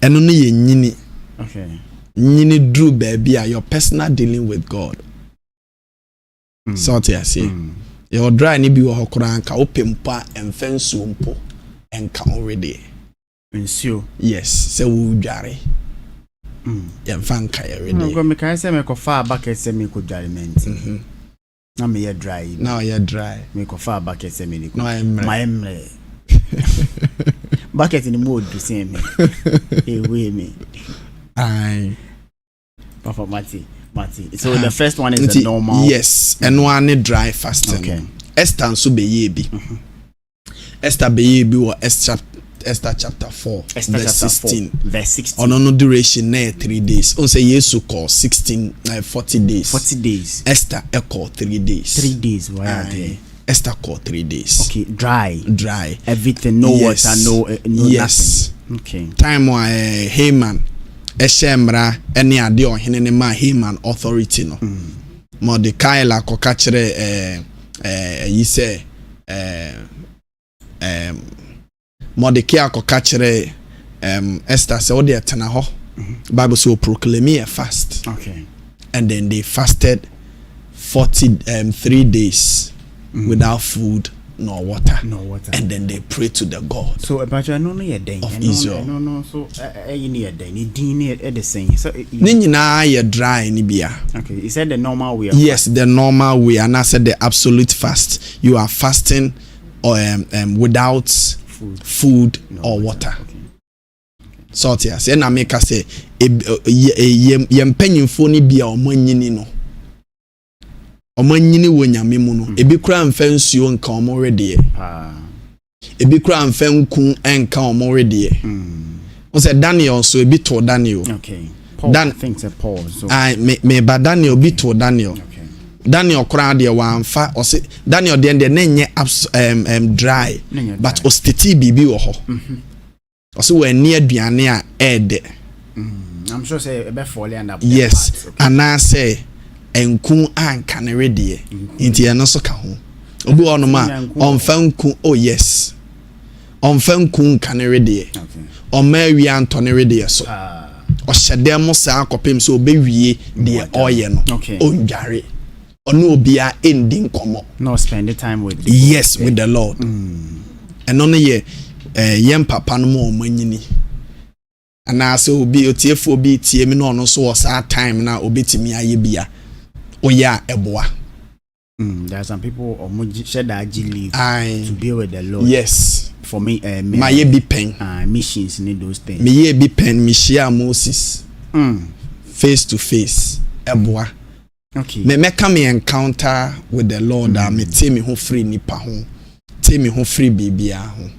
no ye nyini. Okay. Nyini drew baby your personal dealing with God. So what I say. Your dry ni bi wo hokora anka opempa emfensu mpo enka already. Nsuo. Yes, say wo dware. Yemfa nka ya ready. Go me kai say me ko fa bucket say me ko dwarement. Na me ye dry. Now you dry. Me ko fa bucket say me no my emre. Bucket in the mood to see me. Hey, wait me. Aye. Papa Mati. So the first one is the normal. Yes, and one dry fasting. Okay. Esther nso be yebi. Esther be yebi or Esther chapter 4 verse 16. Verse 16. On no duration na 3 days. On say Yesu call 40 days. 40 days. Esther call 3 days. 3 days. Why are they? Esther call 3 days. Okay, dry. Everything, no yes. water, no yes. nothing. Okay. Time Haman eshemra ene ade ohene ne ma Haman authority no. Mordecai la koka kire yi se Mordecai koka kire Esther say ode etena ho. Bible say proclaim a fast. Okay. And then they fasted 3 days without food nor water. And then they pray to the God. So about I no ye den of Israel. No. So you need den. You need the same. So ni nyina ye dry ni bia. Okay, you said the normal way. Yes, the normal way, and I said the absolute fast. You are fasting or without food or water. Okay. So tia say na make say ye mpanyimfo ni bia omanyini no. Omanyini wo nyame mu no ebi kura mfa nsuo nka omo rede ebi kura mfa nku enka omo rede o say Daniel so ebi to Daniel. Okay. Paul thinks a Paul so me ba Daniel bi to Daniel. Okay. Daniel kura de wamfa o say Daniel de na nye dry but o stiti bibi wo ho o say we ni aduane a ede I'm sure say e be fall under. Yes. Okay. And I say enku anka ne redie nti eno so ka ho obi ono ma onfa nku oh yes onfa nku nka ne redie o ma wi anto ne redie so o hyede mo sa akopem so obewie de oye no ondware ono obia ending komo no spend the time with with the Lord eno no ye yem papa no mo manyini ana so obi otiefo obi tie mi no so o sa time na obetimi aye bia oya eboa. There are some people shed leave to be with the Lord. Yes. For me, my ye be pen. Missions need those things. Me ye be pen. Me share Moses. Face to face. Eboa. Okay. Me come encounter with the Lord. Me take me home free nipa home. Take me home free baby home.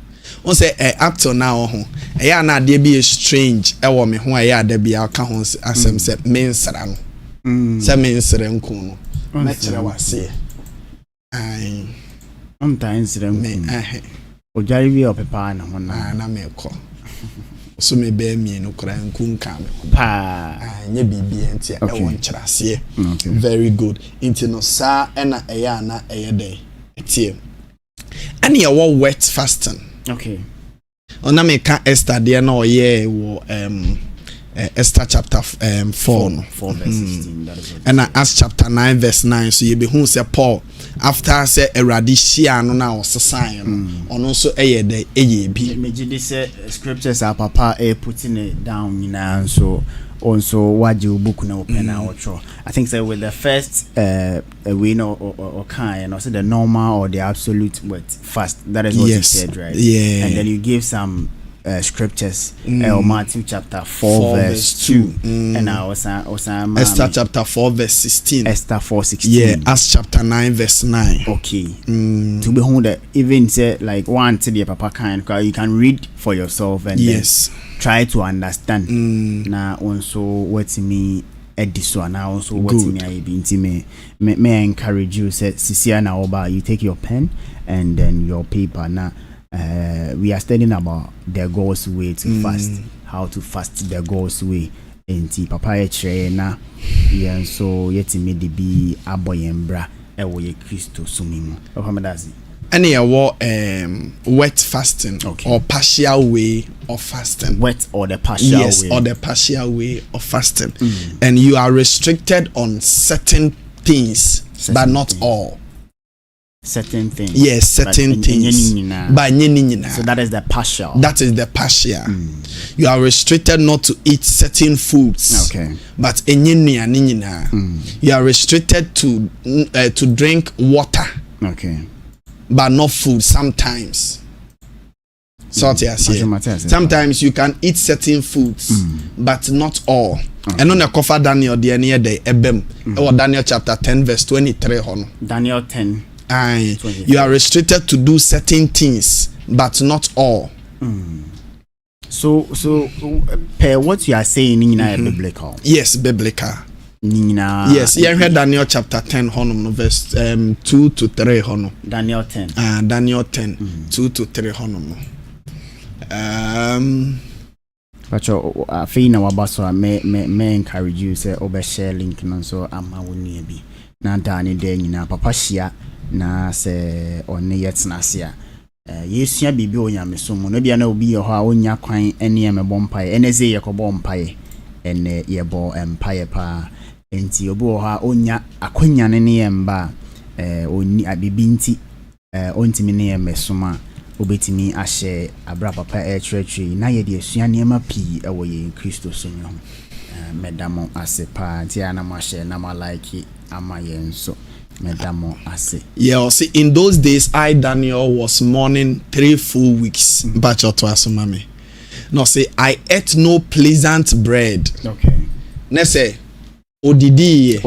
On say up to now home. Eya na de be strange. Ewo me home eya de be aka home asem se me nsra no. Sa me nsre nku no na kire wase ai on time nsre nku o jari wi opepa na ho na me ko so me be mi no kra nku nka me pa anya bibia ntia e won kirase very good into no sa na eya na eye dey etie And you wet fasting. Okay. Ona me ka Esther there na oye wo Esther chapter 4 no. 4 verse 16. That is what And Acts chapter 9 verse 9, so you be who say Paul after say Eradi Shia no na osesan no ono so eye de eye bi. me this scriptures are papa putting it down so also what you book na open or I think so with the first we know or kind and also the normal or the absolute fast, that is what you said, right? Yeah. And then you give some scriptures Matthew chapter 4 verse 2 and Esther chapter 4 verse 16. Esther 4:16. Yeah, Acts chapter 9 verse 9. Okay. To be honest, even say like one to the papa kind, you can read for yourself and yes, try to understand. Now also what me ediso now also what me I be intimate. May I encourage you say Sisia na oba, you take your pen and then your paper now. We are studying about the God's way to fast, how to fast the God's way. Enti papa echere na yen so yetimi de bi aboyembra ewo ye Kristo sumimu. Ohamadazi. Any wet fasting or partial way of fasting. Wet or the partial way. Yes, or the partial way of fasting. And you are restricted on certain things, but not all. Certain things. Yes, certain things. But so that is the partial. That is the partial. You are restricted not to eat certain foods. Okay. But you are restricted to drink water. Okay. But not food sometimes. Sometimes you can eat certain foods, but not all. And on the cover Daniel the near the ebem or Daniel chapter 10 verse 23 Daniel 10. You are restricted to do certain things, but not all. So per what you are saying in biblical. Yes, biblical. Yes, you heard Daniel chapter 10 verse 2 to 3 Daniel 10. Daniel 10 2 to 3 But I feel now about so may encourage you say share link no so ama woni bi na dani de nyina papa hia na se one yetna se a yesua bibi onyame so mo no bia na obi ye ho a onya kwan ene ye mebɔ mpae ene ze ye kɔbɔ mpae ene ye bɔ mpae pa enti obi ho a onya akonya ne ne ye mba oni abibi nti ontimi ne ye mesoma obetimi ahye abra papa echretwe na ye de asua ne ma pi ewo ye Kristo so no medamo ase pa ti ana ma share na ma like ama ye nso medamo ase. Yeah, see, in those days I Daniel was mourning 3 full weeks. But to asumame. No, say I ate no pleasant bread. Okay. Ne say odidi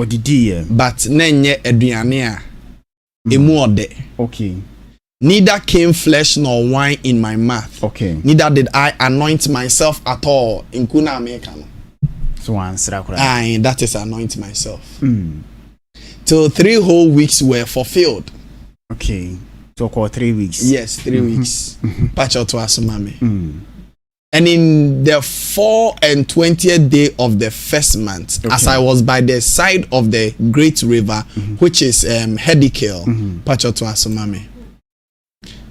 but nenye aduane a emu ode. Okay. Neither came flesh nor wine in my mouth. Okay. Neither did I anoint myself at all. In kuna America. So answer that is anoint myself. Till 3 whole weeks were fulfilled. Okay. So called 3 weeks. Yes, 3 weeks. Pacho to asumame. And in the 24th day of the first month, as I was by the side of the great river, which is Hedikel, Pacho to asumame.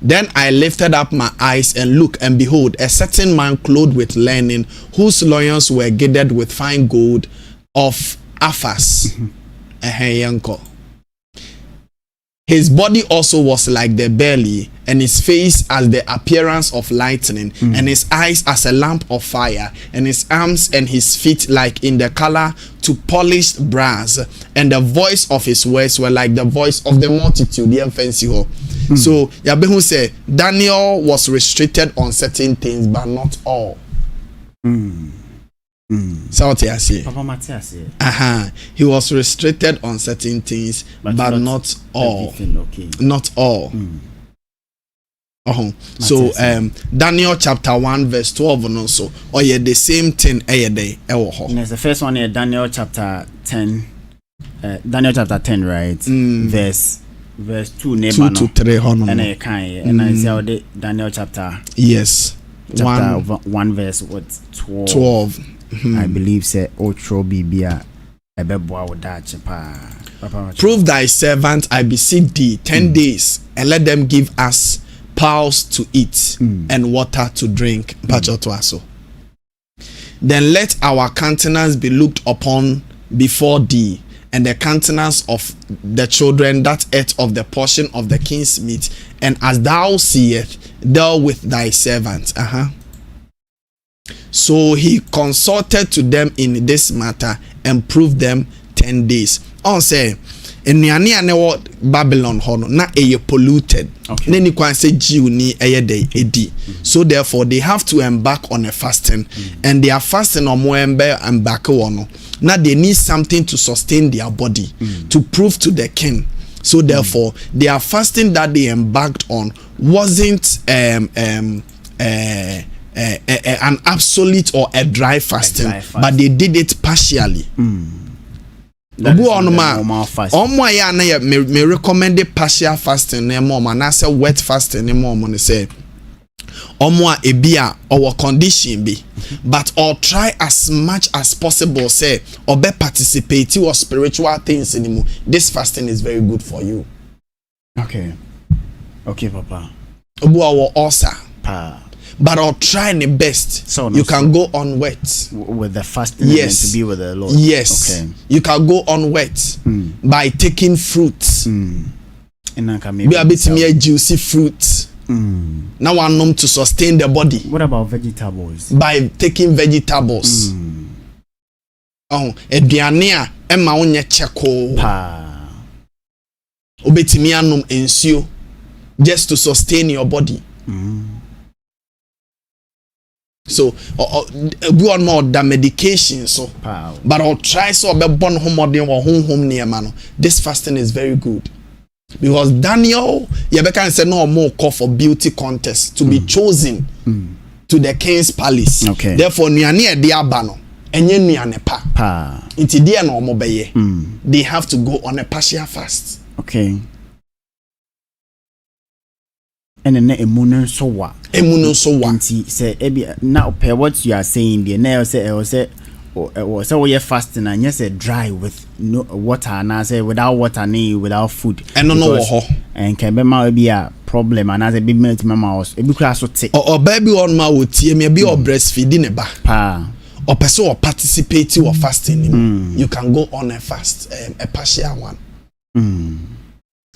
Then I lifted up my eyes and looked, and behold, a certain man clothed with linen, whose loins were girded with fine gold of Aphas. His body also was like the belly, and his face as the appearance of lightning, and his eyes as a lamp of fire, and his arms and his feet like in the color to polished brass, and the voice of his words were like the voice of the multitude. So Yabehu said Daniel was restricted on certain things, but not all. So what I say? He was restricted on certain things, but not all. Not all. So Daniel chapter 1 verse 12 and also the same thing There's the first one here, Daniel chapter 10. Daniel chapter 10, right? Verse 2 to 3 and I say Daniel chapter. Yes. Chapter 1 verse 12. I believe say Otro Bibia Ebeboa Wadache pa. Prove thy servant, I beseech thee, 10 days, and let them give us pulse to eat and water to drink. Then let our countenance be looked upon before thee, and the countenance of the children that ate of the portion of the king's meat, and as thou seest, thou with thy servants. So he consulted to them in this matter and proved them 10 days. On say, nnuane a ne wɔ Babylon hɔ no na ɛyɛ polluted. Na ni kwan sɛ Jew ni ɛyɛ de edi. So therefore they have to embark on a fasting, and they are fasting on embark on. Now they need something to sustain their body to prove to the king. So therefore their fasting that they embarked on wasn't an absolute or a dry fasting, but they did it partially. Obu onoma omo ya na me recommend partial fasting na mom na say wet fasting na mom na say omo a ebia or condition be, but or try as much as possible say or be participate or spiritual things anymore. This fasting is very good for you. Okay papa. Obu awo ulcer pa, but I'll try the best. So you can go on wet with the fasting. Yes, to be with the Lord. Yes, okay. You can go on wet by taking fruits. And be a bit more juicy fruits. Now one nom to sustain the body. What about vegetables? By taking vegetables. Oh, eduane a ema onye cheko. Pa. Obetimi anom ensio just to sustain your body. So we on more the medication so but I'll try so be born home near man. This fasting is very good because Daniel can say no more call for beauty contest to be chosen to the king's palace. Okay. Therefore nuane e de abano enye nuane pa inti dia no mo beye. They have to go on a partial fast. Okay. And then emuno so wa nti say ebi now per what you are saying there now say we fasting and yes dry with no water and say without water without food and no and can be ma be a problem and as a big minute mama was ebi kura so te or baby on ma wo tie me be or breastfeeding eba pa or person or participate or fasting you can go on a fast a partial one.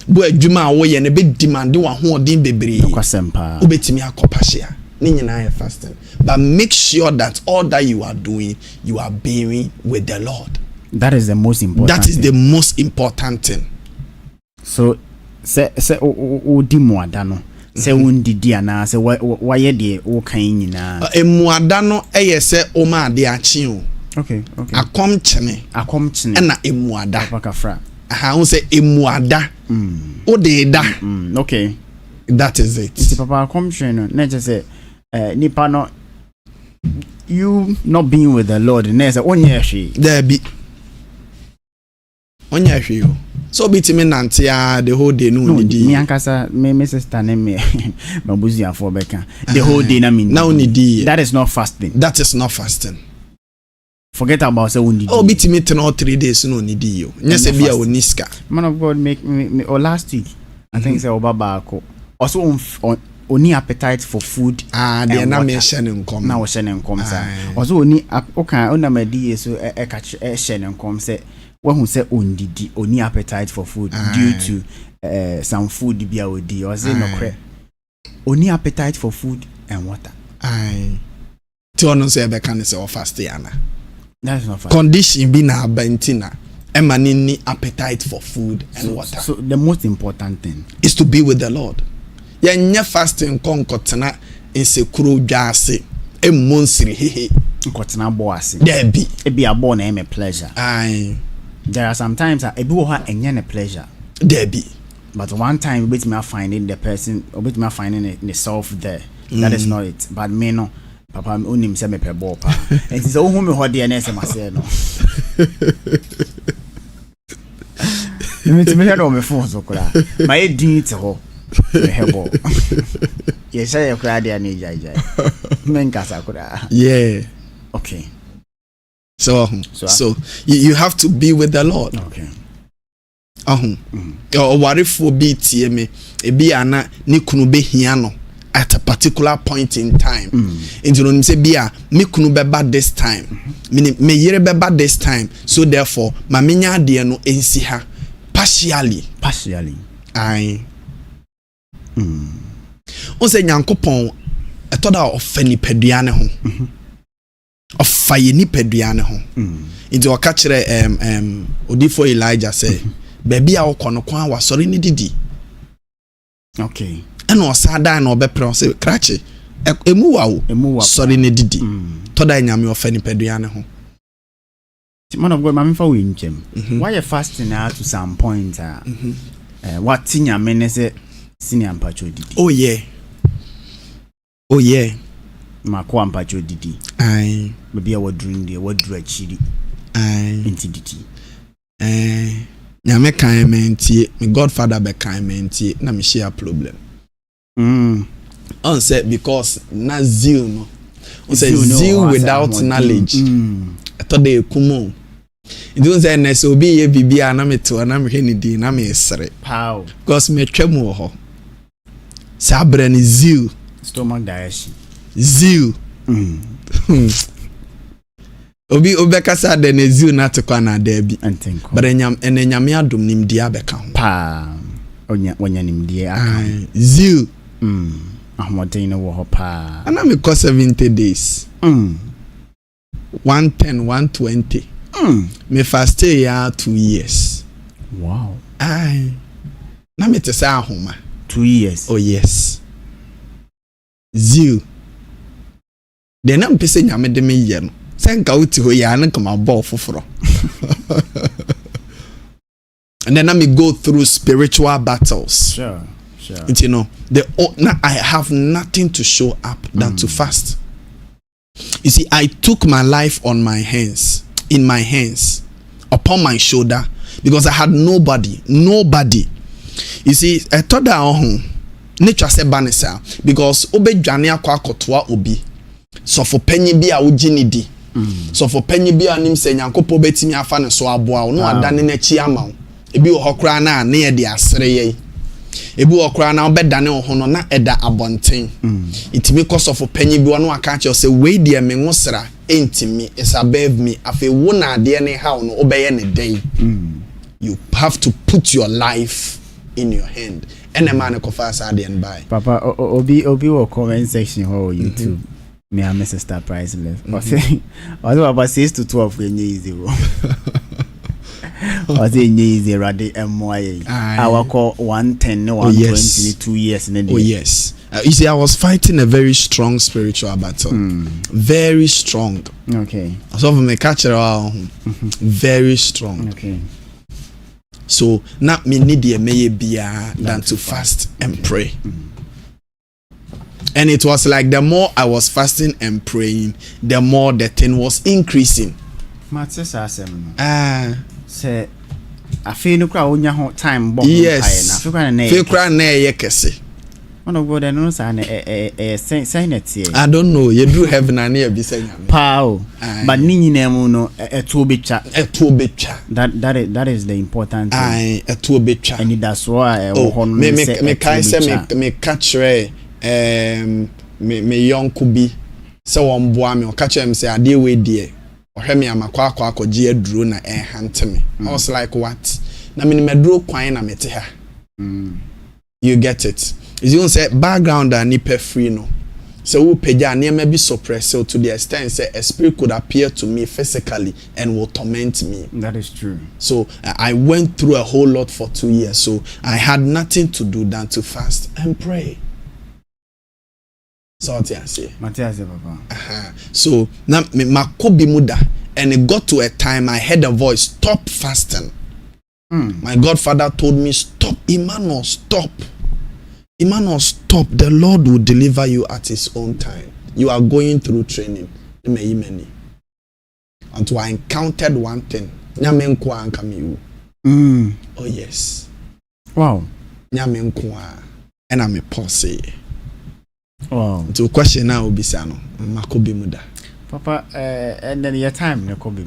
Bo adwuma wo ye ne be demand wa hoodin bebre kwasempa obetimi akopashia ni nyina fasting, but make sure that all that you are doing you are bearing with the Lord. That is the most important the most important thing. So say muada no say wundidi ana say waye de wo kan nyina emuada no eye say o ma de achi o. Okay akom chene na emuada pakafra aha un say emuada o de da. Okay, that is it. It's papa commission na just say nipa no you not being with the Lord na say onye hwe there be onye hwe yo so bitimi nantia the whole day no need me ankasa me sister na me mabuzi afọ beka the whole day na me now need that is not fasting. That is not fasting. Forget about say we need. Oh, bitimi 10 or 3 days no need you. Nyese bia oniska. Man of God make me or last week I think say obaba ko. Also oni appetite for food. They na me share nkom. Na wo share nkom sa. Also oni okay ona madi so e catch share nkom say when who say ondidi oni appetite for food due to some food bia odi or say no kre. Oni appetite for food and water. Ti ono say be kan say o fast yana. That's not fast. Condition be na bentina emanini appetite for food and water. So the most important thing is to be with the Lord. Nya fasting konkotena insekuru dwase emonsiri hehe nkotena bo ase there be abo na em pleasure. There are sometimes ebi wo ha enye ne pleasure there be, but one time with me finding the person or with me finding the self there. That is not it. But me no papa onim se me pebo pa and so hu me ho de na se mase no me head on me phone so kula my din it ho me hebo yes I kula de na jai men kasa kula. Yeah. Okay. So you have to be with the Lord. Okay. Or what if for be tie me ebi ana ne kunu be hia no at a particular point in time. Into no say bia me kunu beba this time. Me yere beba this time. So therefore, ma menya de no ensi ha partially. Aye. On say Nyankopon etoda ofani peduane ho. Ofaye ni peduane ho. Into o ka kire odifo Elijah say, baby a okono kwa wa sori ni didi. Okay. Eno osada na obepre say krache emu wa sori ni didi. Toda nyame ofani peduane ho. Man of God, mami fa we nchem. Why you fasting now to some point what tinya mene say senior mpacho didi. Oh yeah. Mako mpacho didi. Aye. Maybe I would drink the word dread chili. Aye. Entity. Nyame kan mentie, my godfather be kan mentie, na me share problem. On said because na zeal no. On said zeal without knowledge. I thought they kumo. It don't say na so be ye bibia na me to na me hwe ni di na me sere. How? Because me twam wo ho. Sabre ni zeal. Stomach diashi. Zeal. Obi obeka sa de na zeal na to kwa na da bi. But enyame adom nim dia beka ho. Pa. Onya nim dia aka. Zeal. Ahmoden no wo ho pa. Ana me ko 70 days. 110, 120. Me fast ya 2 years. Wow. Aye. Na me te sa ahoma. 2 years. Oh yes. Zeal. De na mpese nyame de me ye no. Senka uti ho ya na kama ball foforo. And then let me go through spiritual battles. Sure. You know, I have nothing to show up than to fast. You see, I took my life in my hands, upon my shoulder, because I had nobody. You see, I thought that nature said banisa because obe jani akwa kotoa obi. So for penny bi a ugini di. So for penny bi a nim se nyankopɔ betimi afa ne so aboa no adane na chi ama. Ebi wo hokra na ye de asere ye. Ebi okra na obedane ho no na eda abonten. Itimi cause of penny bi no aka che say we de me nwosra entimi is above me afi wo na de ne how no obeye ne den. You have to put your life in your hand. And a man kofa sa de en buy. Papa obi wo comment section ho YouTube. Me and Mr. Star Priceless. Although about 6 to 12 we easy. I say easy rade MY. Our call 110 120 2 years in a day. Oh yes. You see, I was fighting a very strong spiritual battle. Very strong. Okay. So me catch very strong. Okay. So not me need the may be than to fast and pray. And it was like the more I was fasting and praying, the more the thing was increasing. Say I feel no crowd on time bomb. Yes. Feel cry na kese. One of God and no sign sign it here. I don't know. You do heaven and here be saying pow. But nini nemu no a two bitcha. That is the important thing. Aye, a two bitcha. And that's why me catch me young kubi so on boa me catch him say ade we die ohwe me amakwa akwaje aduro na hunt me. I was like what na me meduro kwan na mete ha. You get it. Is you say background and nipa free no so who peja na me be suppress so to the extent say a spirit could appear to me physically and will torment me. That is true. So I went through a whole lot for 2 years, so I had nothing to do than to fast and pray. So Papa. So now makobi muda, and it got to a time I heard a voice, stop fasting. My godfather told me, stop, Emmanuel, stop. Emmanuel, stop. The Lord will deliver you at his own time. You are going through training. Until I encountered one thing. Oh yes. Wow. And I'm a posse. Wow. To question now be sano. Makobi muda. Papa, and then your time na kobi.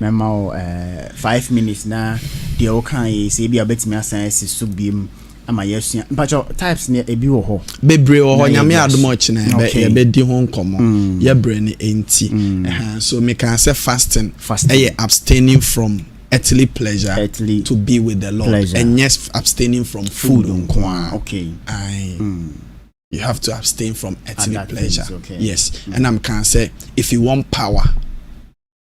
Mema 5 minutes na the okan say be a bit me asan subim ama yesua but types ne ebi wo ho bebre wo ho nyame adomo chine ye be di ho nkomo ye bre ne enti so me can say fasting abstaining from earthly pleasure to be with the Lord and yes abstaining from food okay you have to abstain from earthly pleasure yes and I can say if you want power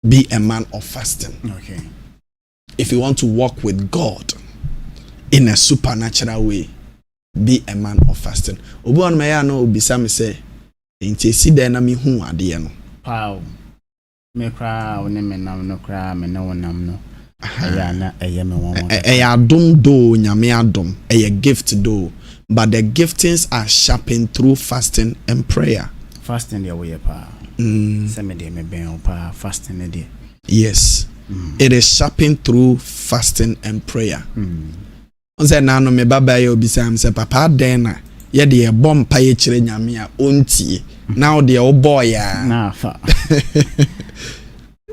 be a man of fasting okay if you want to walk with God in a supernatural way be a man of fasting obi on me ya no obisa me say enti esi da na me hu ade no pow me kra woni me nam no kra me no wonam no ya na eye me won adom do nyame adom gift do but the giftings are sharpened through fasting and prayer. Fasting the way pa say me dey me ben pa fasting e dey yes it is sharpened through fasting and prayer. On say na no me baba ye obisa am say papa den na ye de bom pa ye kire nyame a ontie now de o boy ya na fa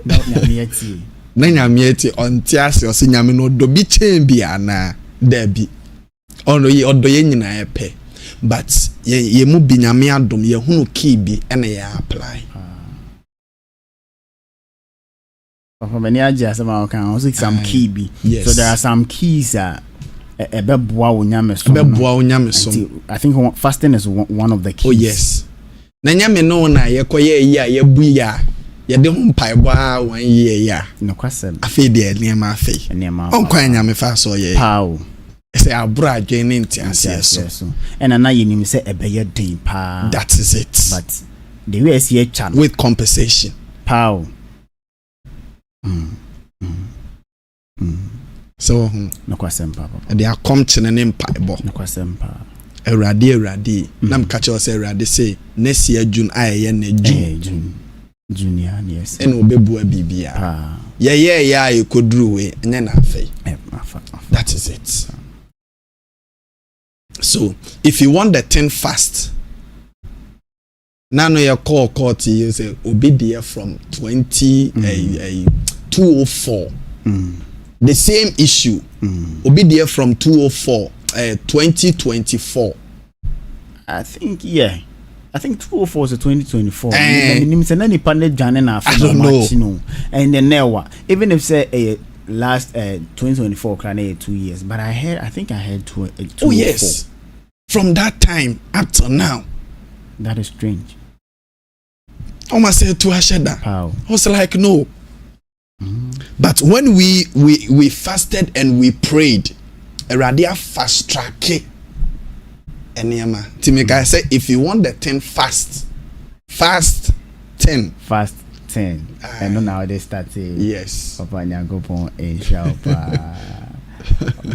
na nyame ati na nyame ati ontie ase o se nyame no do bi chen bi ana da bi ono ye odo ye nyina ye pe but ye mu bi nyame adom ye hunu key bi ene ye apply papa many aja some can also some key bi yes. So there are some keys ebeboa onyame so I think fasting is one of the keys. Oh yes na nyame no na ye koye ya ye bu ya ye de ho pai ba 1 year ya no kwasem afi de niam afi on kwa nyame fa so ye pow say abura adwene nti ase so and na ye nim say ebeye den pa that is it but the way see a channel with compensation pow so no kwasem papa they are come chene ne pai bo no kwasem pa Erade nam catch us erade say next year June aye na Junior yes ene obebu abibia ye ya e koduru we enye na afei that is it so if you want the thing fast now no you call court you say obi there from 204 the same issue obi there from 204 2024 I think 204 is 2024 meaning say any panel jane na for match no and then now even if say last 2024 can 2 years but I think I heard 204. Oh yes from that time up till now that is strange almost say to asheda I was like no but when we fasted and we prayed a radia fast track enema timika say if you want the thing fast 10 and now they start say yes papa nyagopon e shapa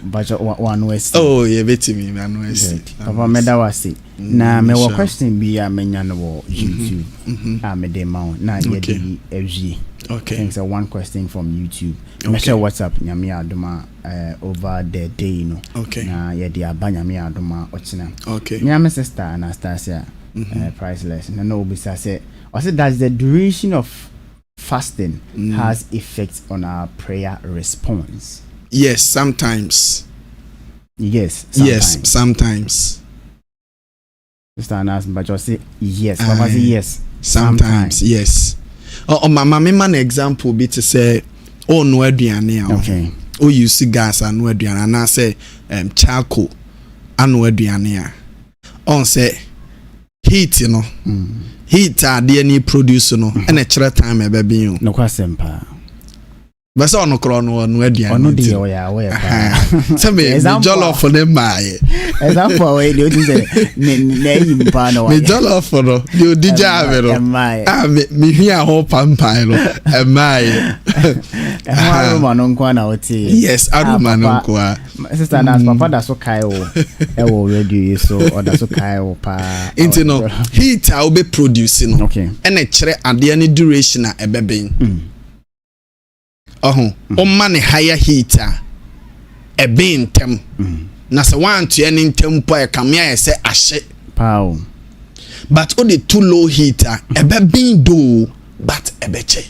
but one west oh yeah betimi man west papa meda wase na me wo question bi a menya no YouTube me dey ma na ye dey evie okay thanks one question from YouTube me share WhatsApp nyame adoma over the day no okay na ye dey aba nyame adoma ochina okay me am sister Anastasia priceless no be say I said that the duration of fasting has effects on our prayer response. Yes, sometimes. Yes, Sister Anas, but you say yes. Papa say yes. Sometimes, yes. Oh, my man example be to say, oh no aduane. Okay. Oh you see gas and no aduane. And I say charcoal and no aduane. On say heat, you know. Heat are the any produce no and a chere time e be bin you. No kwasem pa. But so no kro no aduane. Ono de o ya we pa. Say me jollof for them my. Example we dey say na yim pa no. Me jollof for no. You DJ avero. Ah me hia ho pampai no. Emai. Aroma no nkwa na oti. Yes, aroma no nkwa. Sister Nas papa da so kai o. E wo radio so or da so kai o pa. Into no heat I will be producing. Okay. And a chere ade any duration a ebeben. O man higher heater e be ntem na se wan to any tempo e kamia say ahye pow but o the too low heater e be bin do but e be che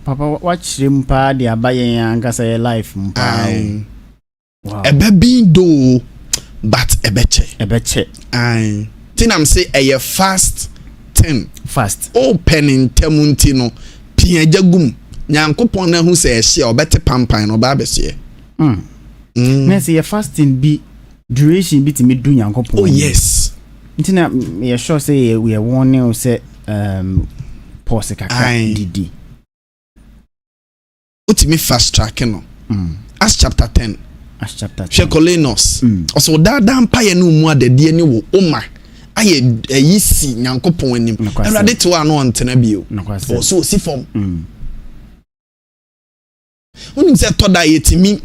papa watch him pa dia bayen anka say life mpa Wow. Ebe bin do but Ebeche. Aye. Tin am say a fast thing. Fast. Open in temunti no pia jagum. Nyankopon na hu say ehye obete pampan no ba besie. Na say your fasting be duration bit me do Nyankopon. Oh yes. Ntina me sure say we are warning say pause kakra didi. Utimi fast track no. Acts chapter 10. Acts chapter 10. Shekolinos. Also da mpaye no mu adede ni wo oma. Aye yisi Nyankopon anim. Awurade to ano antena bio. So si form. Onim se toda yetimi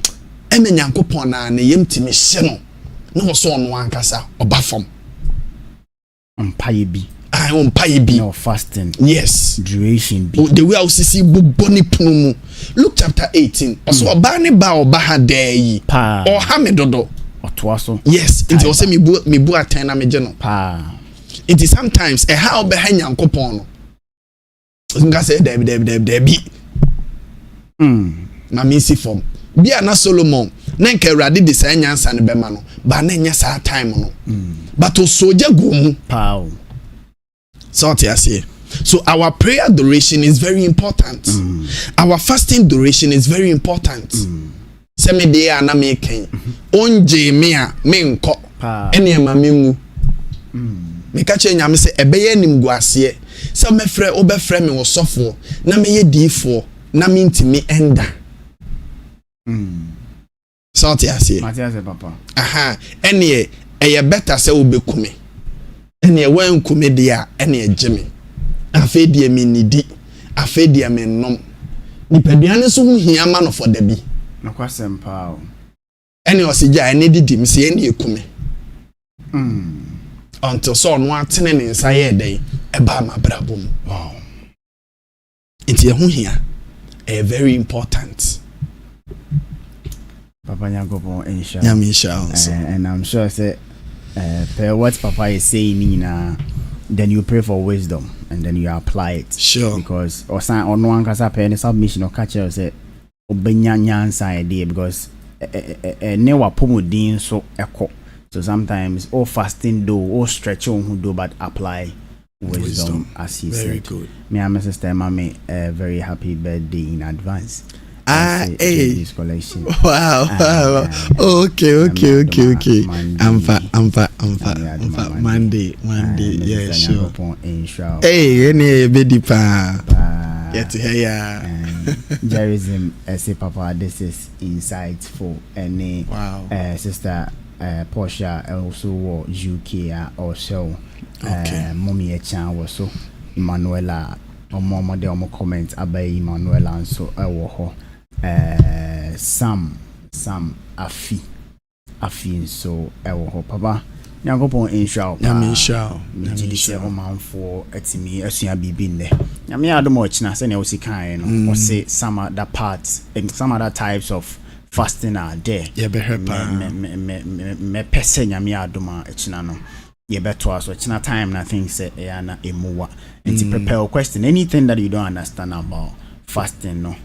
eme Nyankopon na ne yemtimi hye no. Na wo so ono ankasa oba form. Mpaye bi. Mpaye bi. No fasting. Yes. Duration bi. The way osisi boboni punu mu. Luke chapter 18. Also oba ne ba oba ha dai. Pa. O ha me dodo. Otoaso. Yes, it was say me bu aten na me je no. Pa. It is sometimes a how be ha Nyankopon no. Nka say debi. Na me si form. Bia na Solomon na nka Awurade de sa nyansa ne bema no. Ba na nya sa time no. But o soja go mu. Pa. So our prayer duration is very important. Our fasting duration is very important. Se me de ya na me ken. Onje me a me nko. Ene e ma me mu. Me ka che nyame se ebeye nim guase. Se me frɛ obɛfrɛ me wo sɔfo na me ye diifo na me ntimi enda. So Matias papa. Aha, ene e better se obekume. Ene wan kume dia ene ejeme. Afa dia me nidi. Afa dia me nom. Nipaduane so hu hia ma no for da bi. Nokwasem pa o. Ene osija ene didi me se ene ekume. Until so no atene ne nsa ye den e ba ma brabo mu. Wow. Enti hu hia very important. Papa Nyankopon insha. And I'm sure say per what Papa is saying then you pray for wisdom and then you apply it. Sure. Because or sign or no one can say any submission or catch us say obenya nyansa idea because ne wa pomodin so echo. So sometimes all fasting do, all stretch on who do, but apply wisdom as he very said. Good. Me and my sister Mami a very happy birthday in advance. Hey. Collection. Wow. Okay. Monday. Yeah, sure. Hey, any baby pa. Get to hear. Jerism, say Papa, this is insightful. And sister Portia also UK also. Mommy a chan was so Manuela or mama de omo comment about Manuela and so Sam Afi so Papa Nyankopon inshallah me say o manfo atimi asua bibi nne nyame adom o china se ne o sikan no o say some other parts and some other types of fasting are there me pese nyame adom a china no ye beto aso china time na things say ya na emuwa and to prepare a question anything that you don't understand about fasting no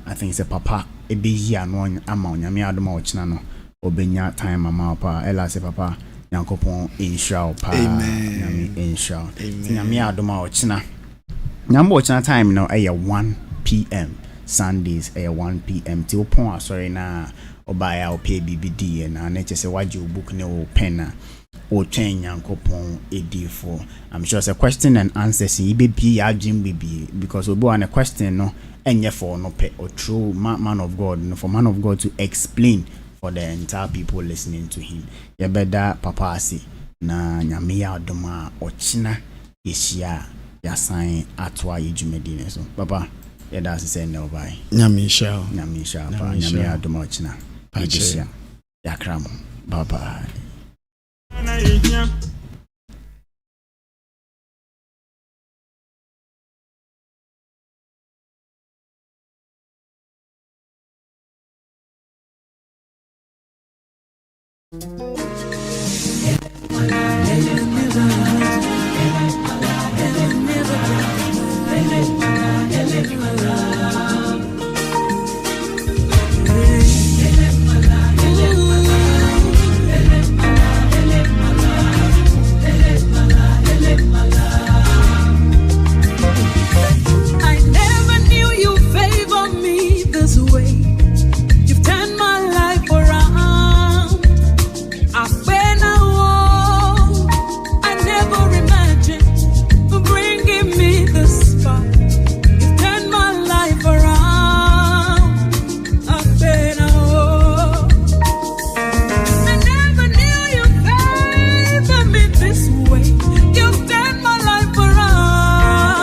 I think say papa e be here no ama nyame adom a china no obenya time ama pa ela say papa Nyankopon inshallah pa nyame inshallah nyame adom a china nyambo china time no 1 p.m. Sundays 1 p.m. till pon sorry na obaya o pay BBD na na che say waje book ne o pen na o train Nyankopon edifo. I'm sure it's a question and answer see be ya dream be because obi one a question no enye for no pe or true man of God no for man of God to explain for the entire people listening to him. Ya better papa asi na nyame ya adoma ochina yeshia ya sign atwa yejumedine so papa ya da say no bye nyame sha pa nyame ya adoma ochina yeshia ya kram bye bye.